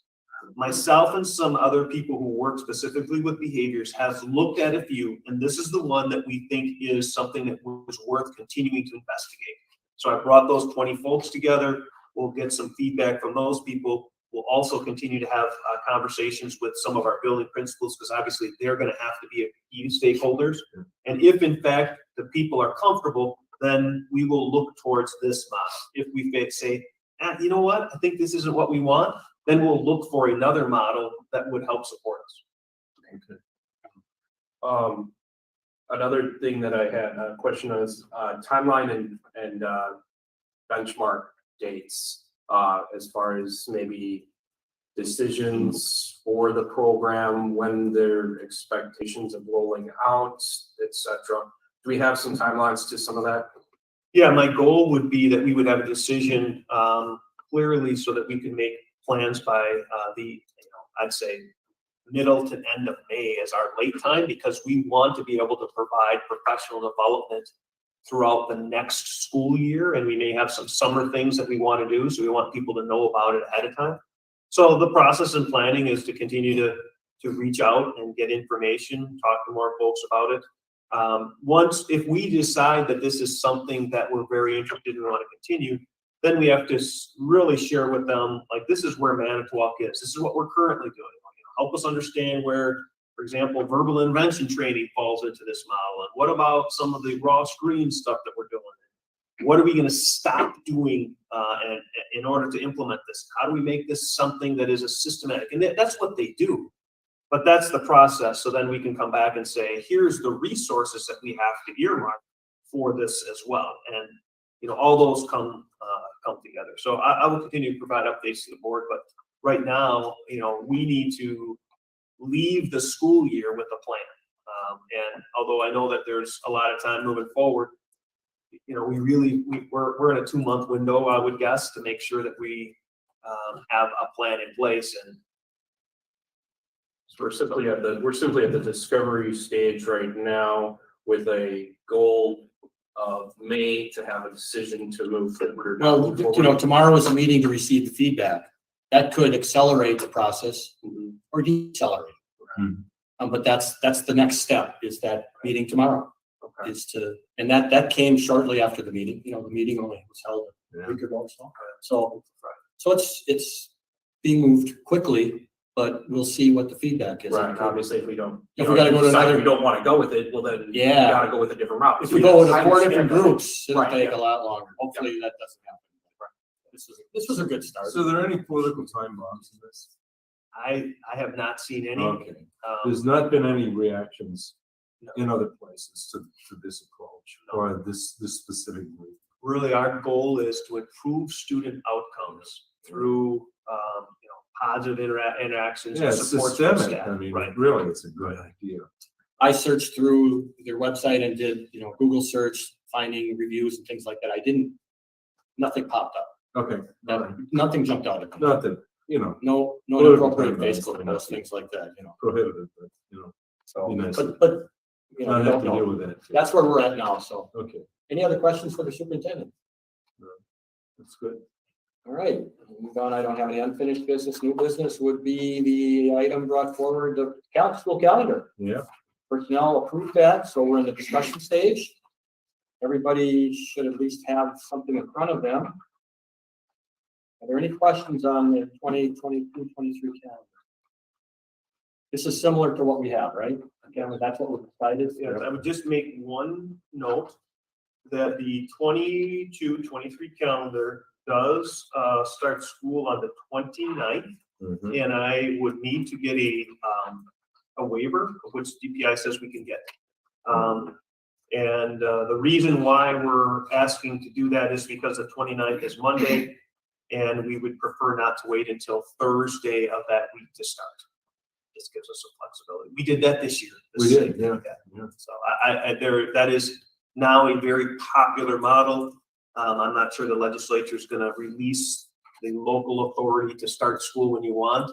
F: Myself and some other people who work specifically with behaviors have looked at a few, and this is the one that we think is something that was worth continuing to investigate. So I brought those 20 folks together. We'll get some feedback from those people. We'll also continue to have conversations with some of our building principals, because obviously they're going to have to be key stakeholders. And if in fact the people are comfortable, then we will look towards this model. If we say, you know what, I think this isn't what we want, then we'll look for another model that would help support us.
E: Okay. Another thing that I had a question on is timeline and benchmark dates as far as maybe decisions for the program, when their expectations of rolling out, etc. Do we have some timelines to some of that?
F: Yeah, my goal would be that we would have a decision clearly so that we can make plans by I'd say middle to end of May as our late time, because we want to be able to provide professional development throughout the next school year. And we may have some summer things that we want to do. So we want people to know about it ahead of time. So the process and planning is to continue to reach out and get information, talk to more folks about it. If we decide that this is something that we're very interested in and want to continue, then we have to really share with them, like, this is where Manitowoc is. This is what we're currently doing. Help us understand where, for example, verbal intervention training falls into this model. And what about some of the raw screen stuff that we're doing? What are we going to stop doing and in order to implement this? How do we make this something that is a systematic? And that's what they do. But that's the process. So then we can come back and say, here's the resources that we have to earmark for this as well. And, you know, all those come together. So I will continue to provide updates to the board, but right now, you know, we need to leave the school year with a plan. And although I know that there's a lot of time moving forward, you know, we're in a 2-month window, I would guess, to make sure that we have a plan in place. And
E: so we're simply at the discovery stage right now, with a goal of May to have a decision to move forward.
A: Well, you know, tomorrow is a meeting to receive the feedback. That could accelerate the process or decelerate. But that's the next step, is that meeting tomorrow. is to, and that came shortly after the meeting, the meeting only was held a week ago, so it's being moved quickly, but we'll see what the feedback is.
H: Right, obviously, if we don't.
A: If we gotta go to
H: decide
A: another-
H: we don't wanna go with it, well then, we
A: Yeah.
H: gotta go with a different route.
A: If we go with
H: I
A: four
H: understand
A: different
H: that.
A: groups, it'll
H: Right,
A: take
H: yeah.
A: a lot longer. Hopefully that doesn't happen. This was a good start.
D: So are there any political time bombs in this?
F: I have not seen any.
D: Okay, there's not been any reactions in other places to this approach or this specific group.
F: Really, our goal is to improve student outcomes through, positive interactions
D: Yeah,
F: and
D: it's
F: support from
D: systemic.
F: staff.
D: I mean,
F: Right.
D: really, it's a good idea.
A: I searched through their website and did, Google search, finding reviews and things like that. Nothing popped up.
D: Okay, all right.
A: Nothing jumped out at me.
D: Not that,
A: No
D: Political
A: inappropriate
D: time
A: Facebook
D: bombs.
A: posts, things like that,
D: prohibited, but,
A: So,
D: Be nice.
A: but,
D: not
A: I
D: have
A: don't
D: to deal
A: know.
D: with that.
A: That's where we're at now, so.
D: Okay,
A: Any other questions for the superintendent?
D: that's good.
A: All right, move on. I don't have any unfinished business. New business would be the item brought forward, the school calendar.
D: Yeah,
A: Personnel approved that, so we're in the discussion stage. Everybody should at least have something in front of them. Are there any questions on the 2022-23 calendar? This is similar to what we have, right? Again, that's what we decided.
F: Yes, I would just make one note that the 22-23 calendar does start school on the 29th.
D: mhm.
F: And I would need to get a waiver, of which DPI says we can get. And the reason why we're asking to do that is because the 29th is Monday, and we would prefer not to wait until Thursday of that week to start. This gives us some flexibility. We did that this year.
D: We did, yeah.
F: So that is now a very popular model. I'm not sure the legislature is gonna release the local authority to start school when you want,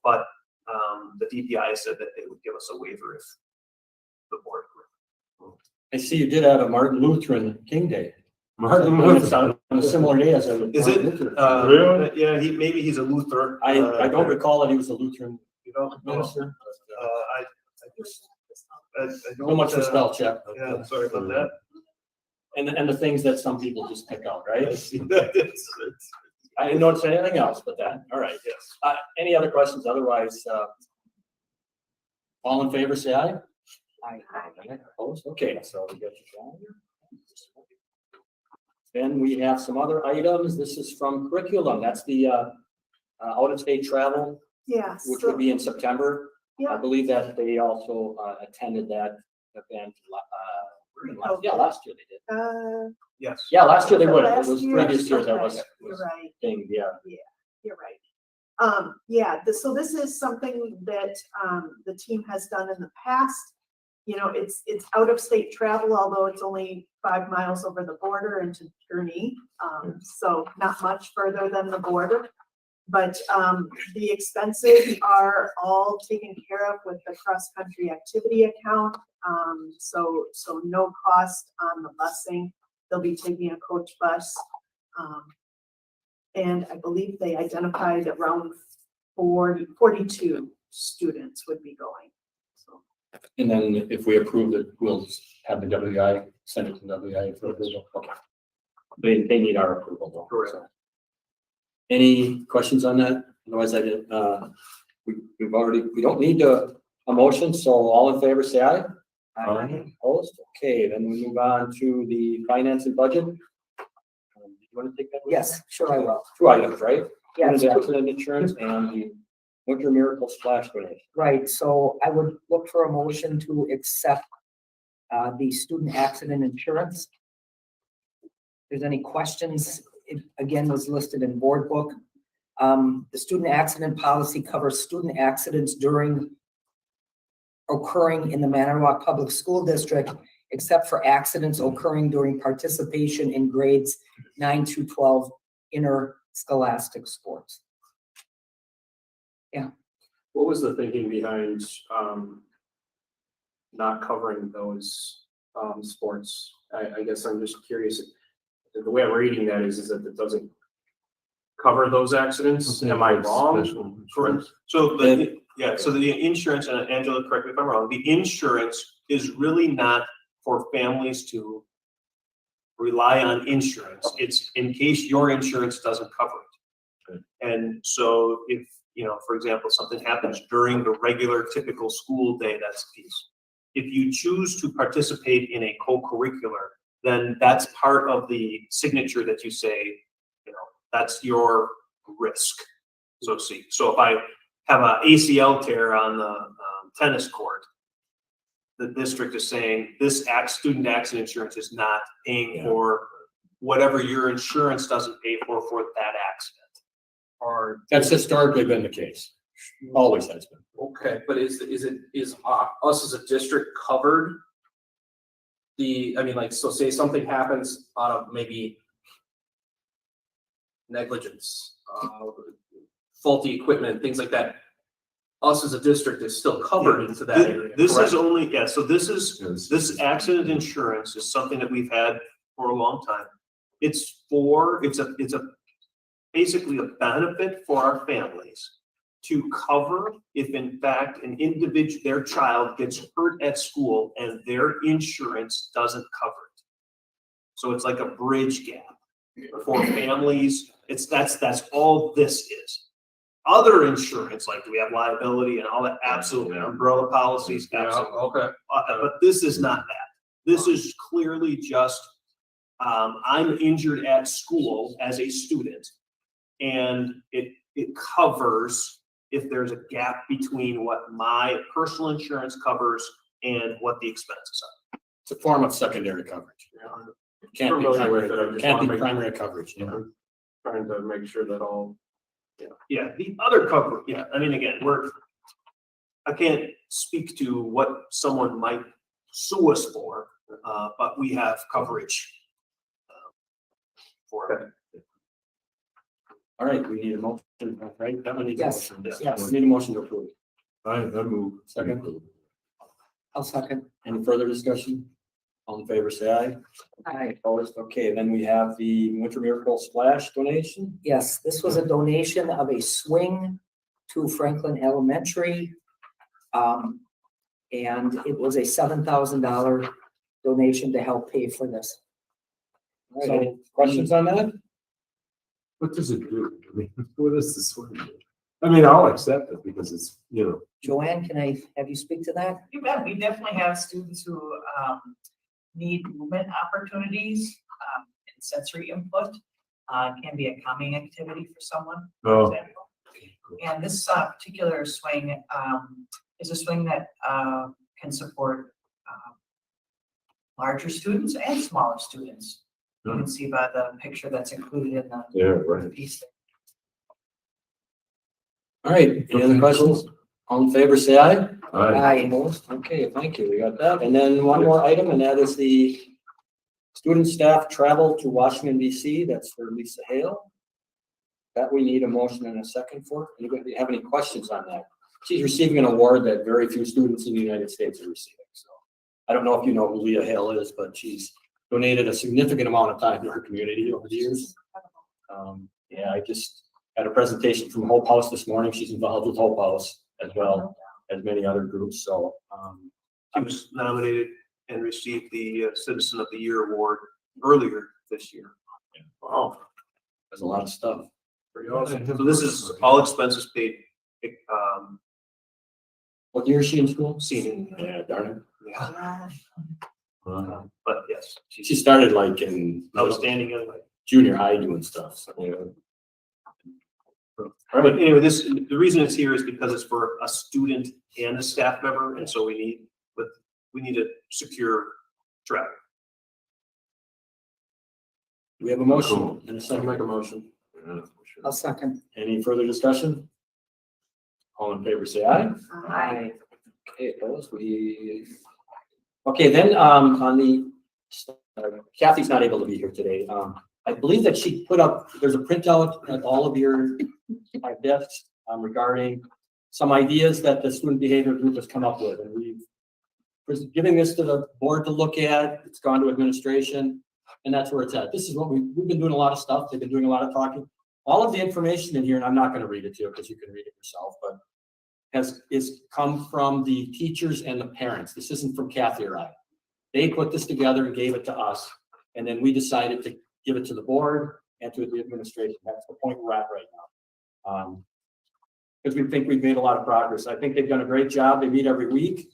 F: but the DPI said that they would give us a waiver if the board agreed.
A: I see you did have a Martin Lutheran King Day.
D: Martin
A: It's
D: Luther.
A: on a similar day as a.
F: Is it?
A: Martin Luther.
D: Really?
F: Yeah, maybe he's a Lutheran.
A: I don't recall that he was a Lutheran
F: You don't know.
A: minister.
F: I don't.
A: So much for spell check.
F: Yeah, sorry about that.
A: And the things that some people just pick out, right?
F: It's-
A: I didn't notice anything else but that. All right.
F: Yes.
A: Any other questions? Otherwise, all in favor, say aye. Aye. Opposed? Okay, so we got your calendar. Then we have some other items. This is from curriculum. That's the out-of-state travel,
G: Yeah.
A: which
G: so-
A: would be in September. I
G: Yeah.
A: believe that they also attended that event. Last year they did.
F: Yes.
A: Yeah, last year they would. It
G: Last
A: was
G: year?
A: previous year that
G: Okay,
A: was
G: You're right.
A: thing, yeah.
G: You're right. So this is something that, the team has done in the past. It's out of state travel, although it's only 5 miles over the border into Gurnee. So not much further than the border. But, the expenses are all taken care of with the cross-country activity account. So no cost on the busing. They'll be taking a coach bus. And I believe they identified around 42 students would be going. So,
A: And then if we approve it, we'll have the WI, send it to WI for approval. Okay. They need our approval though.
F: Correct.
A: So. Any questions on that? Otherwise, I didn't, we don't need a motion, so all in favor, say aye.
D: Aye.
A: Opposed? Okay, then we move on to the finance and budget. Do you want to take that?
B: Yes, sure I will.
A: 2 items, right?
B: Yeah,
A: One is accident insurance and the Winter Miracle Splash donation.
B: right, so I would look for a motion to accept the student accident insurance. If there's any questions, it again was listed in board book. The student accident policy covers student accidents occurring in the Manawha Public School District, except for accidents occurring during participation in grades 9 through 12 interscholastic sports.
H: What was the thinking behind, not covering those, sports? I guess I'm just curious. The way I'm reading that is that it doesn't cover those accidents. Am I wrong?
F: Correct. So the insurance, and Angela, correct me if I'm wrong, the insurance is really not for families to rely on insurance. It's in case your insurance doesn't cover it. And so if, you know, for example, something happens during the regular typical school day, that's a piece. If you choose to participate in a co-curricular, then that's part of the signature that you say, you know, that's your risk, so to speak. So if I have a ACL tear on the tennis court, the district is saying this student accident insurance is not paying for whatever your insurance doesn't pay for that accident. Or
A: That's historically been the case. Always has been.
H: Okay, but is us as a district covered? I mean, like, so say something happens out of maybe negligence, faulty equipment, things like that. Us as a district is still covered into that area.
F: This
H: correct?
F: is only, yeah, so this accident insurance is something that we've had for a long time. It's basically a benefit for our families to cover if in fact an individual, their child gets hurt at school and their insurance doesn't cover it. So it's like a bridge gap for families. That's all this is. Other insurance, like do we have liability and all that, absolutely, umbrella policies, absolutely.
H: Okay.
F: But this is not that. This is clearly just, I'm injured at school as a student, and it covers if there's a gap between what my personal insurance covers and what the expenses are.
A: It's a form of secondary coverage. It can't be
E: Familiar with it, I
A: primary,
E: just
A: can't
E: wanna
A: be
E: make-
A: primary coverage, you know?
E: Trying to make sure that all,
F: Yeah, the other cover, yeah, I mean, again, I can't speak to what someone might sue us for, but we have coverage for it.
A: All right, we need a motion, right? That one needs a
B: Yes,
A: motion.
B: yes.
A: We need a motion to approve.
D: I move.
A: Second.
B: I'll second.
A: Any further discussion? All in favor, say aye.
B: Aye.
A: Opposed? Okay, then we have the Winter Miracle Splash donation.
B: Yes, this was a donation of a swing to Franklin Elementary. And it was a $7,000 donation to help pay for this.
A: All right, any questions on that?
D: What does it do? I mean, what is this one? I mean, I'll accept it because it's, you know.
B: Joanne, can I have you speak to that?
J: You bet. We definitely have students who need movement opportunities and sensory input. Can be a calming activity for someone,
D: Oh.
J: for example. And this particular swing is a swing that can support larger students and smaller students. You can see by the picture that's included in the
D: Yeah, right.
J: piece there.
A: All right, any other questions? All in favor, say aye.
B: Aye.
A: Opposed? Okay, thank you. We got that. And then one more item, and that is the student staff travel to Washington DC. That's for Lisa Hale. That we need a motion and a second for. Anybody have any questions on that? She's receiving an award that very few students in the United States are receiving. So I don't know if you know who Leah Hale is, but she's donated a significant amount of time to her community over the years. Yeah, I just had a presentation from Hope House this morning. She's involved with Hope House as well as many other groups. So
F: I was nominated and received the Citizen of the Year award earlier this year.
A: wow, there's a lot of stuff.
E: pretty awesome.
F: So this is all expenses paid,
A: What year is she in school?
F: senior.
A: Yeah, darn
F: Yeah,
D: Uh,
F: but yes,
A: it. She started like in
F: outstanding anyway.
A: junior high doing stuff. So, yeah.
F: But anyway, the reason it's here is because it's for a student and a staff member, and so we need to secure travel.
A: We have a motion and a
E: I'll
A: second.
E: make a motion.
D: yeah, for sure.
B: I'll second.
A: Any further discussion? All in favor, say aye.
B: Aye.
A: Okay, opposed, okay, then, on the, Kathy's not able to be here today. I believe that she put up, there's a printout at all of your desks, regarding some ideas that the student behavior group has come up with, and we're giving this to the board to look at. It's gone to administration, and that's where it's at. This is what we've been doing a lot of stuff. They've been doing a lot of talking. All of the information in here, and I'm not going to read it to you because you can read it yourself, but is come from the teachers and the parents. This isn't from Kathy or I. They put this together and gave it to us, and then we decided to give it to the board and to the administration. That's the point we're at right now. Because we think we've made a lot of progress. I think they've done a great job. They meet every week.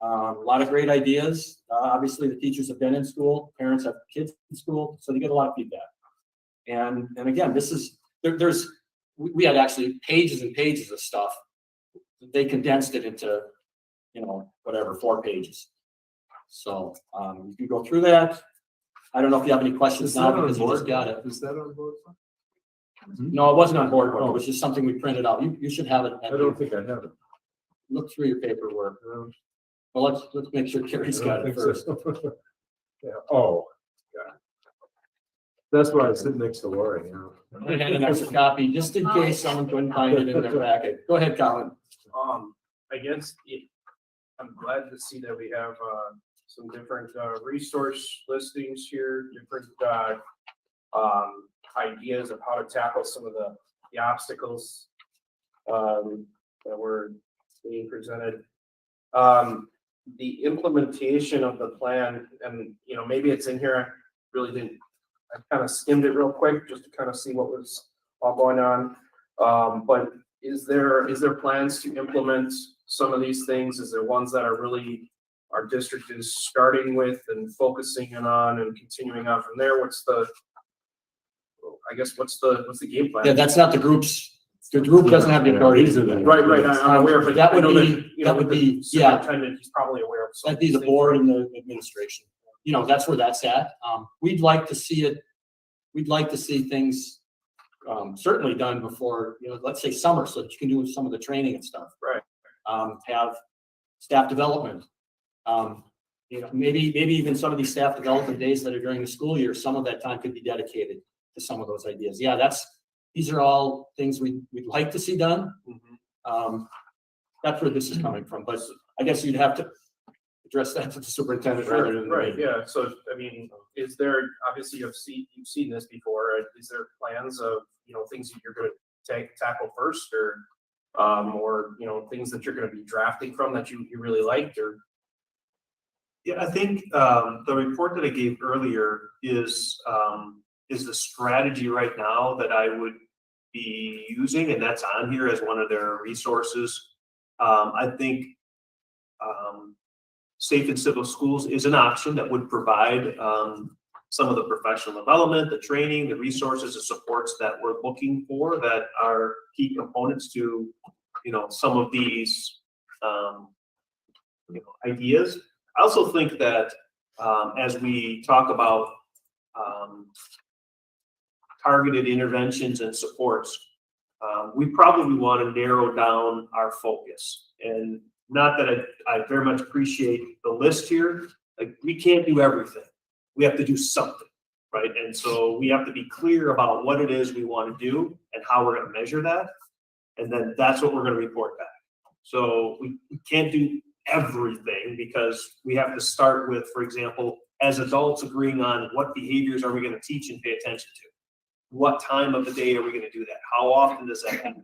A: A lot of great ideas. Obviously, the teachers have been in school, parents have kids in school, so they get a lot of feedback. And again, this is, we had actually pages and pages of stuff. They condensed it into, whatever, 4 pages. So you can go through that. I don't know if you have any questions now because you just got it.
D: Is that on board?
A: No, it wasn't on board. It was just something we printed out. You should have it.
D: I don't think I have it.
A: Look through your paperwork. Well, let's make sure Carrie's
D: I
A: got
D: don't
A: it
D: think so.
A: first.
D: Yeah, oh, yeah. That's why I sit next to Lori,
A: I had an extra copy just in case someone couldn't find it in their packet. Go ahead, Colin.
H: I guess I'm glad to see that we have some different resource listings here, different ideas of how to tackle some of the obstacles that were being presented. The implementation of the plan, and maybe it's in here. I really didn't. I kind of skimmed it real quick just to kind of see what was all going on. But is there plans to implement some of these things? Is there ones that are really our district is starting with and focusing in on and continuing on from there? What's the game plan?
A: Yeah, that's not the group's. The group doesn't have the authority to do that.
H: Right. I'm aware, but
A: that would
H: I know
A: be, that would be, yeah,
H: superintendent, he's probably aware of.
A: that'd be the board and the administration. That's where that's at. We'd like to see it. We'd like to see things certainly done before, let's say summer, so that you can do some of the training and stuff.
H: Right.
A: Have staff development. Maybe even some of these staff development days that are during the school year, some of that time could be dedicated to some of those ideas. Yeah, these are all things we'd like to see done. That's where this is coming from, but I guess you'd have to address that to the superintendent rather than.
H: Right, yeah, so, is there, obviously you've seen this before, is there plans of, things that you're gonna tackle first, or things that you're gonna be drafting from that you really liked, or?
F: Yeah, I think the report that I gave earlier is the strategy right now that I would be using, and that's on here as one of their resources. I think Safe and Civil Schools is an option that would provide some of the professional development, the training, the resources, the supports that we're looking for that are key components to, some of these ideas. I also think that as we talk about targeted interventions and supports, we probably want to narrow down our focus. And not that I very much appreciate the list here. Like, we can't do everything. We have to do something, right? And so we have to be clear about what it is we want to do and how we're going to measure that. And then that's what we're going to report back. So we can't do everything because we have to start with, for example, as adults agreeing on what behaviors are we going to teach and pay attention to? What time of the day are we going to do that? How often does that happen?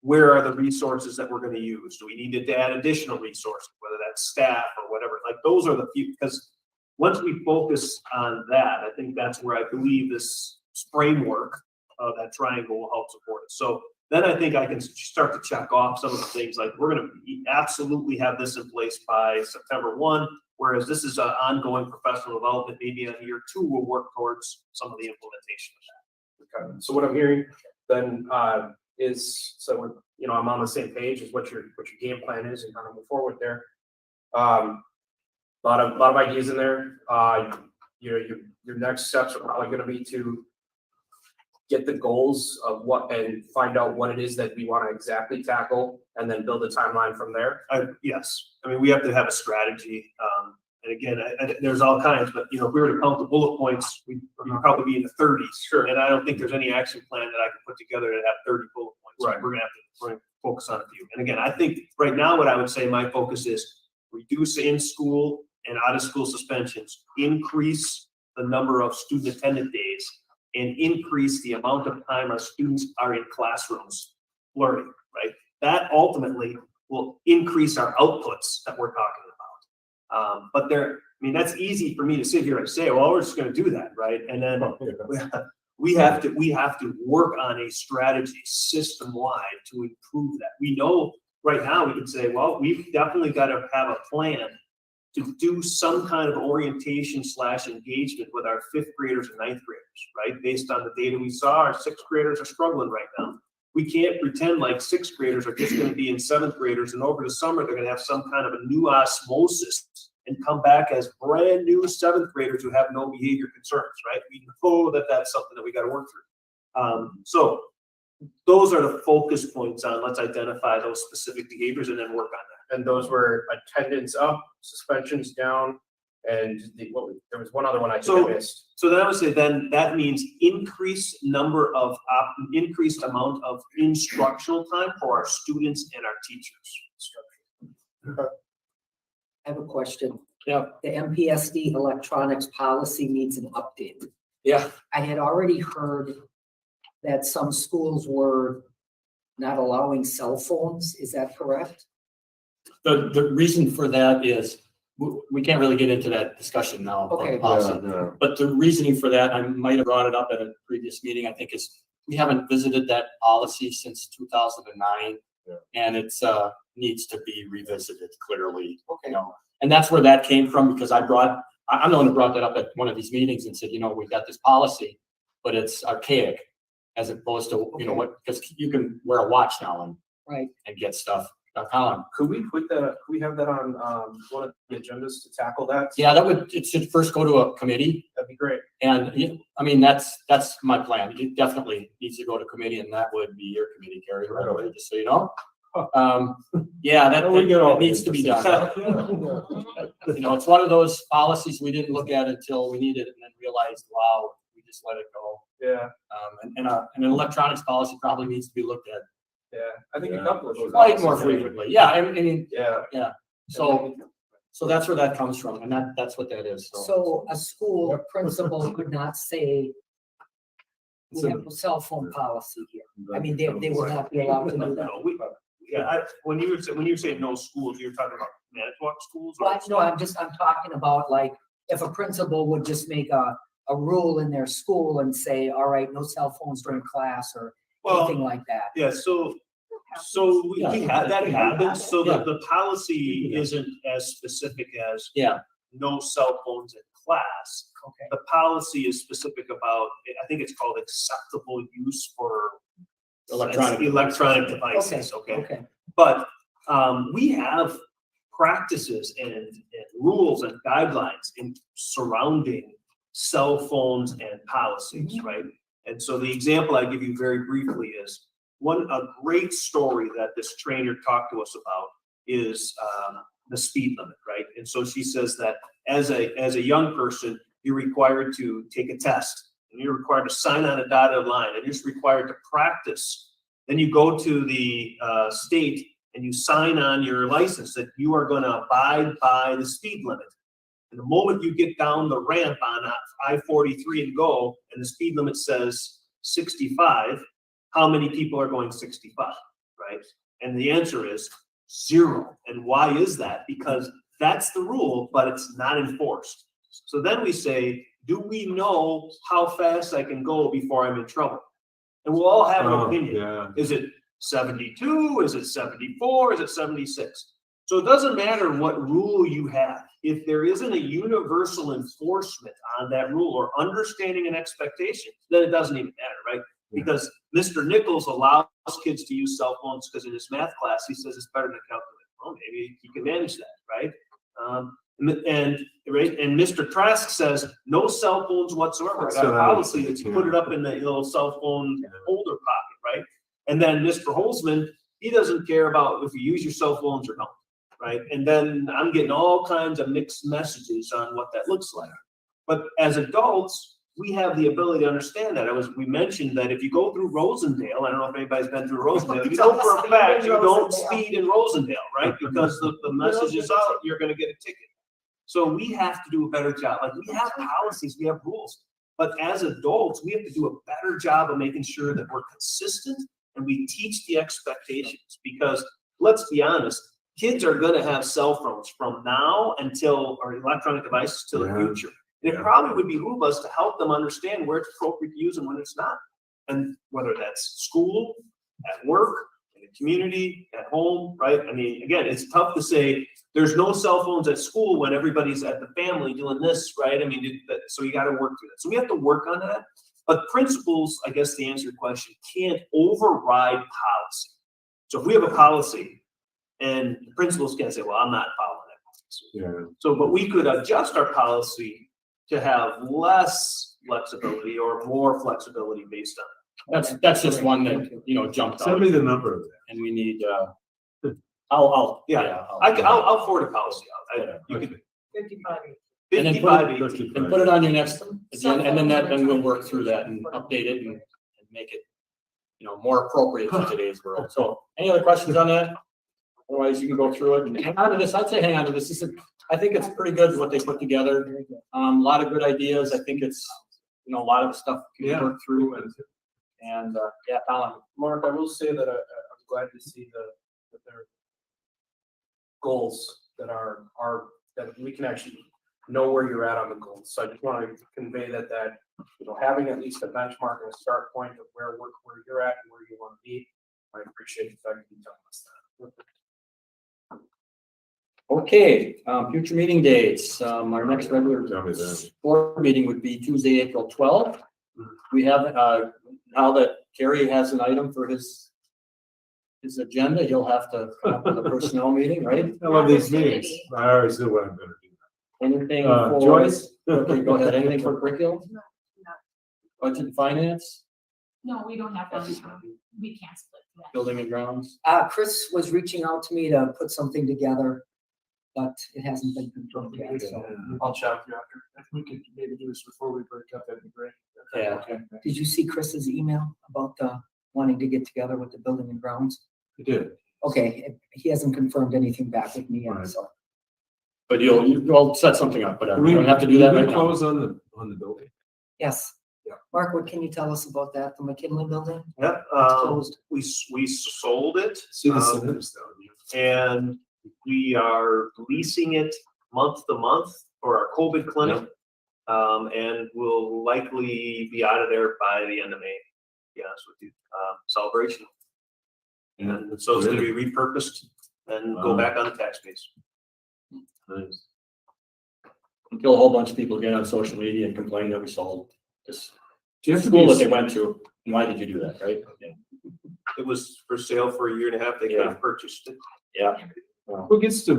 F: Where are the resources that we're going to use? Do we need to add additional resources, whether that's staff or whatever? Like, those are the few, because once we focus on that, I think that's where I believe this framework of that triangle will help support it. So then I think I can start to check off some of the things, like we're going to absolutely have this in place by September 1, whereas this is an ongoing professional development. Maybe in year 2, we'll work towards some of the implementation of that.
H: Okay. So what I'm hearing then is, so we're, I'm on the same page as what your game plan is and kind of move forward there. A lot of ideas in there. Your next steps are probably going to be to get the goals of what and find out what it is that we want to exactly tackle, and then build a timeline from there.
F: Yes, I mean, we have to have a strategy. And again, there's all kinds, but if we were to count the bullet points, we'd probably be in the 30s.
H: Sure.
F: And I don't think there's any action plan that I can put together that have 30 bullet points.
H: Right.
F: We're gonna focus on a few. And again, I think right now what I would say my focus is reduce in-school and out-of-school suspensions, increase the number of student attendant days, and increase the amount of time our students are in classrooms learning, right? That ultimately will increase our outputs that we're talking about. But that's easy for me to sit here and say, well, we're just gonna do that, right? And then we have to work on a strategy system-wide to improve that. We know right now we can say, well, we've definitely got to have a plan to do some kind of orientation / engagement with our 5th graders and 9th graders, right? Based on the data we saw, our 6th graders are struggling right now. We can't pretend like 6th graders are just going to be in 7th graders and over the summer they're going to have some kind of a new osmosis and come back as brand new 7th graders who have no behavior concerns, right? We know that that's something that we got to work through. So those are the focus points on let's identify those specific behaviors and then work on that.
H: And those were attendance up, suspensions down, and there was one other one I think I missed.
F: So then I would say then that means increased amount of instructional time for our students and our teachers.
B: I have a question.
A: Yeah.
B: The MPSD electronics policy needs an update.
A: Yeah.
B: I had already heard that some schools were not allowing cell phones. Is that correct?
A: The reason for that is, we can't really get into that discussion now. about
B: Okay.
A: policy.
D: Yeah.
A: But the reasoning for that, I might have brought it up at a previous meeting, I think is, we haven't visited that policy since 2009.
D: Yeah.
A: And it's, needs to be revisited clearly,
B: Okay.
A: you know. And that's where that came from, because I'm the one who brought that up at one of these meetings and said, we've got this policy, but it's archaic as opposed to, because you can wear a watch now and get stuff. Colin.
H: Could we have that on one of the agendas to tackle that?
A: Yeah, it should first go to a committee.
H: That'd be great.
A: And that's my plan. It definitely needs to go to committee, and that would be your committee, Gary, right away, just so you know. Yeah, that needs to be done. It's one of those policies we didn't look at until we needed it and then realized, wow, we just let it go.
H: Yeah.
A: And an electronics policy probably needs to be looked at.
H: Yeah, I think a couple of those.
A: Quite more frequently. Yeah, I mean,
H: Yeah.
A: So that's where that comes from, and that's what that is.
B: So a school principal could not say, we have a cell phone policy here. I mean, they would not be allowed to do that.
F: When you say no schools, you're talking about Manitowoc schools? Or
B: No, I'm talking about like, if a principal would just make a rule in their school and say, all right, no cell phones during class or anything like that.
F: Yeah, so we have that happens, so the policy isn't as specific as no cell phones in class.
B: Okay.
F: The policy is specific about, I think it's called acceptable use for electronic devices, okay? But we have practices and rules and guidelines in surrounding cell phones and policies, right? And so the example I give you very briefly is a great story that this trainer talked to us about is the speed limit, right? And so she says that as a young person, you're required to take a test and you're required to sign on a dotted line and you're just required to practice. Then you go to the state and you sign on your license that you are going to abide by the speed limit. And the moment you get down the ramp on I-43 and go, and the speed limit says 65, how many people are going 65, right? And the answer is 0. And why is that? Because that's the rule, but it's not enforced. So then we say, do we know how fast I can go before I'm in trouble? And we'll all have an opinion.
D: Yeah.
F: Is it 72? Is it 74? Is it 76? So it doesn't matter what rule you have. If there isn't a universal enforcement on that rule or understanding and expectation, then it doesn't even matter, right? Because Mr. Nichols allows kids to use cell phones because in his math class, he says it's better than calculator. Well, maybe he can manage that, right? And Mr. Trask says no cell phones whatsoever. That policy that you put it up in the little cell phone holder pocket, right? And then Mr. Holzman, he doesn't care about if you use your cell phones or not, right? And then I'm getting all kinds of mixed messages on what that looks like. But as adults, we have the ability to understand that. We mentioned that if you go through Rosendale, I don't know if anybody's been through Rosendale, you know for a fact you don't speed in Rosendale, right? Because the message is out, you're going to get a ticket. So we have to do a better job. Like we have policies, we have rules, but as adults, we have to do a better job of making sure that we're consistent and we teach the expectations. Because let's be honest, kids are gonna have cell phones from now until, or electronic devices till the
D: Yeah.
F: future. And it
D: Yeah.
F: probably would behoove us to help them understand where it's appropriate to use and when it's not. And whether that's school, at work, in the community, at home, right? I mean, again, it's tough to say, there's no cell phones at school when everybody's at the family doing this, right? I mean, so you gotta work through that. So we have to work on that. But principals, I guess to answer your question, can't override policy. So if we have a policy and the principals can't say, well, I'm not following that policy.
D: Yeah.
F: So, but we could adjust our policy to have less flexibility or more flexibility based on
A: That's just one that, jumped out.
D: Send me the number of that.
A: And we need, I'll.
F: Yeah. I'll forward a policy out. You
D: Okay.
F: could
J: 55.
A: And then
F: 55.
A: And put it on your next agenda, and then we'll work through that and update it and make it, more appropriate to today's world. So, any other questions on that? Otherwise, you can go through it and hang on to this. I'd say hang on to this. I think it's pretty good what they put together. A lot of good ideas. I think it's, a lot of stuff can
D: Yeah.
A: work through and yeah, Colin.
E: Mark, I will say that I'm glad to see that there are goals that are, that we can actually know where you're at on the goals. So I just want to convey that, having at least a benchmark and a start point of where you're at and where you want to be. I appreciate the fact that you telling us that.
A: Okay, future meeting dates. Our next regular
D: Tell me that.
A: board meeting would be Tuesday, April 12th. We have, now that Kerry has an item for his agenda, he'll have to come up with a personnel meeting, right?
D: I love these meetings. I always do what I'm gonna do.
A: Anything for?
D: Joyce?
A: Okay, go ahead. Anything for curriculum? Budget and finance,
K: No, we don't have that. We can't split that.
A: building and grounds?
B: Chris was reaching out to me to put something together, but it hasn't been confirmed yet, so.
E: I'll chat with you after. If we could maybe do this before we break up, that'd be great.
A: Yeah, okay.
B: Did you see Chris's email about wanting to get together with the building and grounds?
D: You did.
B: Okay, he hasn't confirmed anything back with me yet,
D: Right.
B: so.
A: But you'll set something up, but we don't have to do that right
D: We
A: now.
D: close on the building.
B: Yes.
D: Yeah.
B: Mark, what can you tell us about that, the McKinley Building?
F: Yeah,
B: It's closed.
F: we sold it.
D: See the
F: um,
D: signals down
F: And we are leasing it month to month for our COVID clinic. And we'll likely be out of there by the end of May, to be honest with you. Celebration.
D: here.
F: And so it's gonna be repurposed and go
D: Wow.
F: back on the tax base.
D: Nice.
A: Until a whole bunch of people get on social media and complain that we sold this
D: Do you have to
A: school
D: be,
A: that they went to. And why did you do that, right? Yeah.
F: It was for sale for a year and a half. They could have purchased it.
A: Yeah.
D: who gets to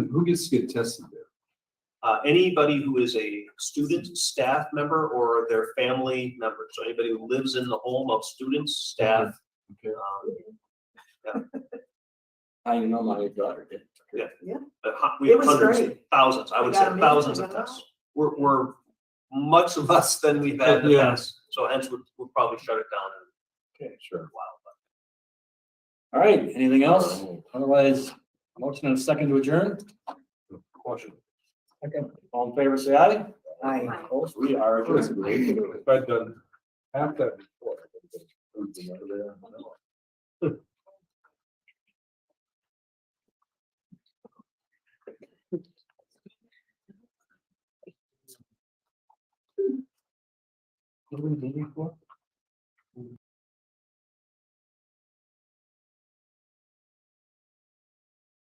D: get tested there?
F: Anybody who is a student, staff member, or their family member. So anybody who lives in the home of students, staff.
D: Okay.
A: I know my daughter did.
F: We have
G: It was
F: hundreds,
G: great.
F: thousands, I
G: We
F: would
G: got
F: say
G: them
F: thousands
G: in,
F: of
G: we got
F: tests. We're much less than we've had in the
D: Yeah.
F: past. So hence we'll probably shut it down in
D: Okay, sure.
F: a while.
A: All right, anything else? Otherwise, motion and a second to adjourn.
E: Question.
A: Okay, all in favor, say aye.
B: Aye.
A: Opposed? We are
D: That was
A: adjourned.
D: great. If I'd done half that before. I would've been over there. What are we meeting for?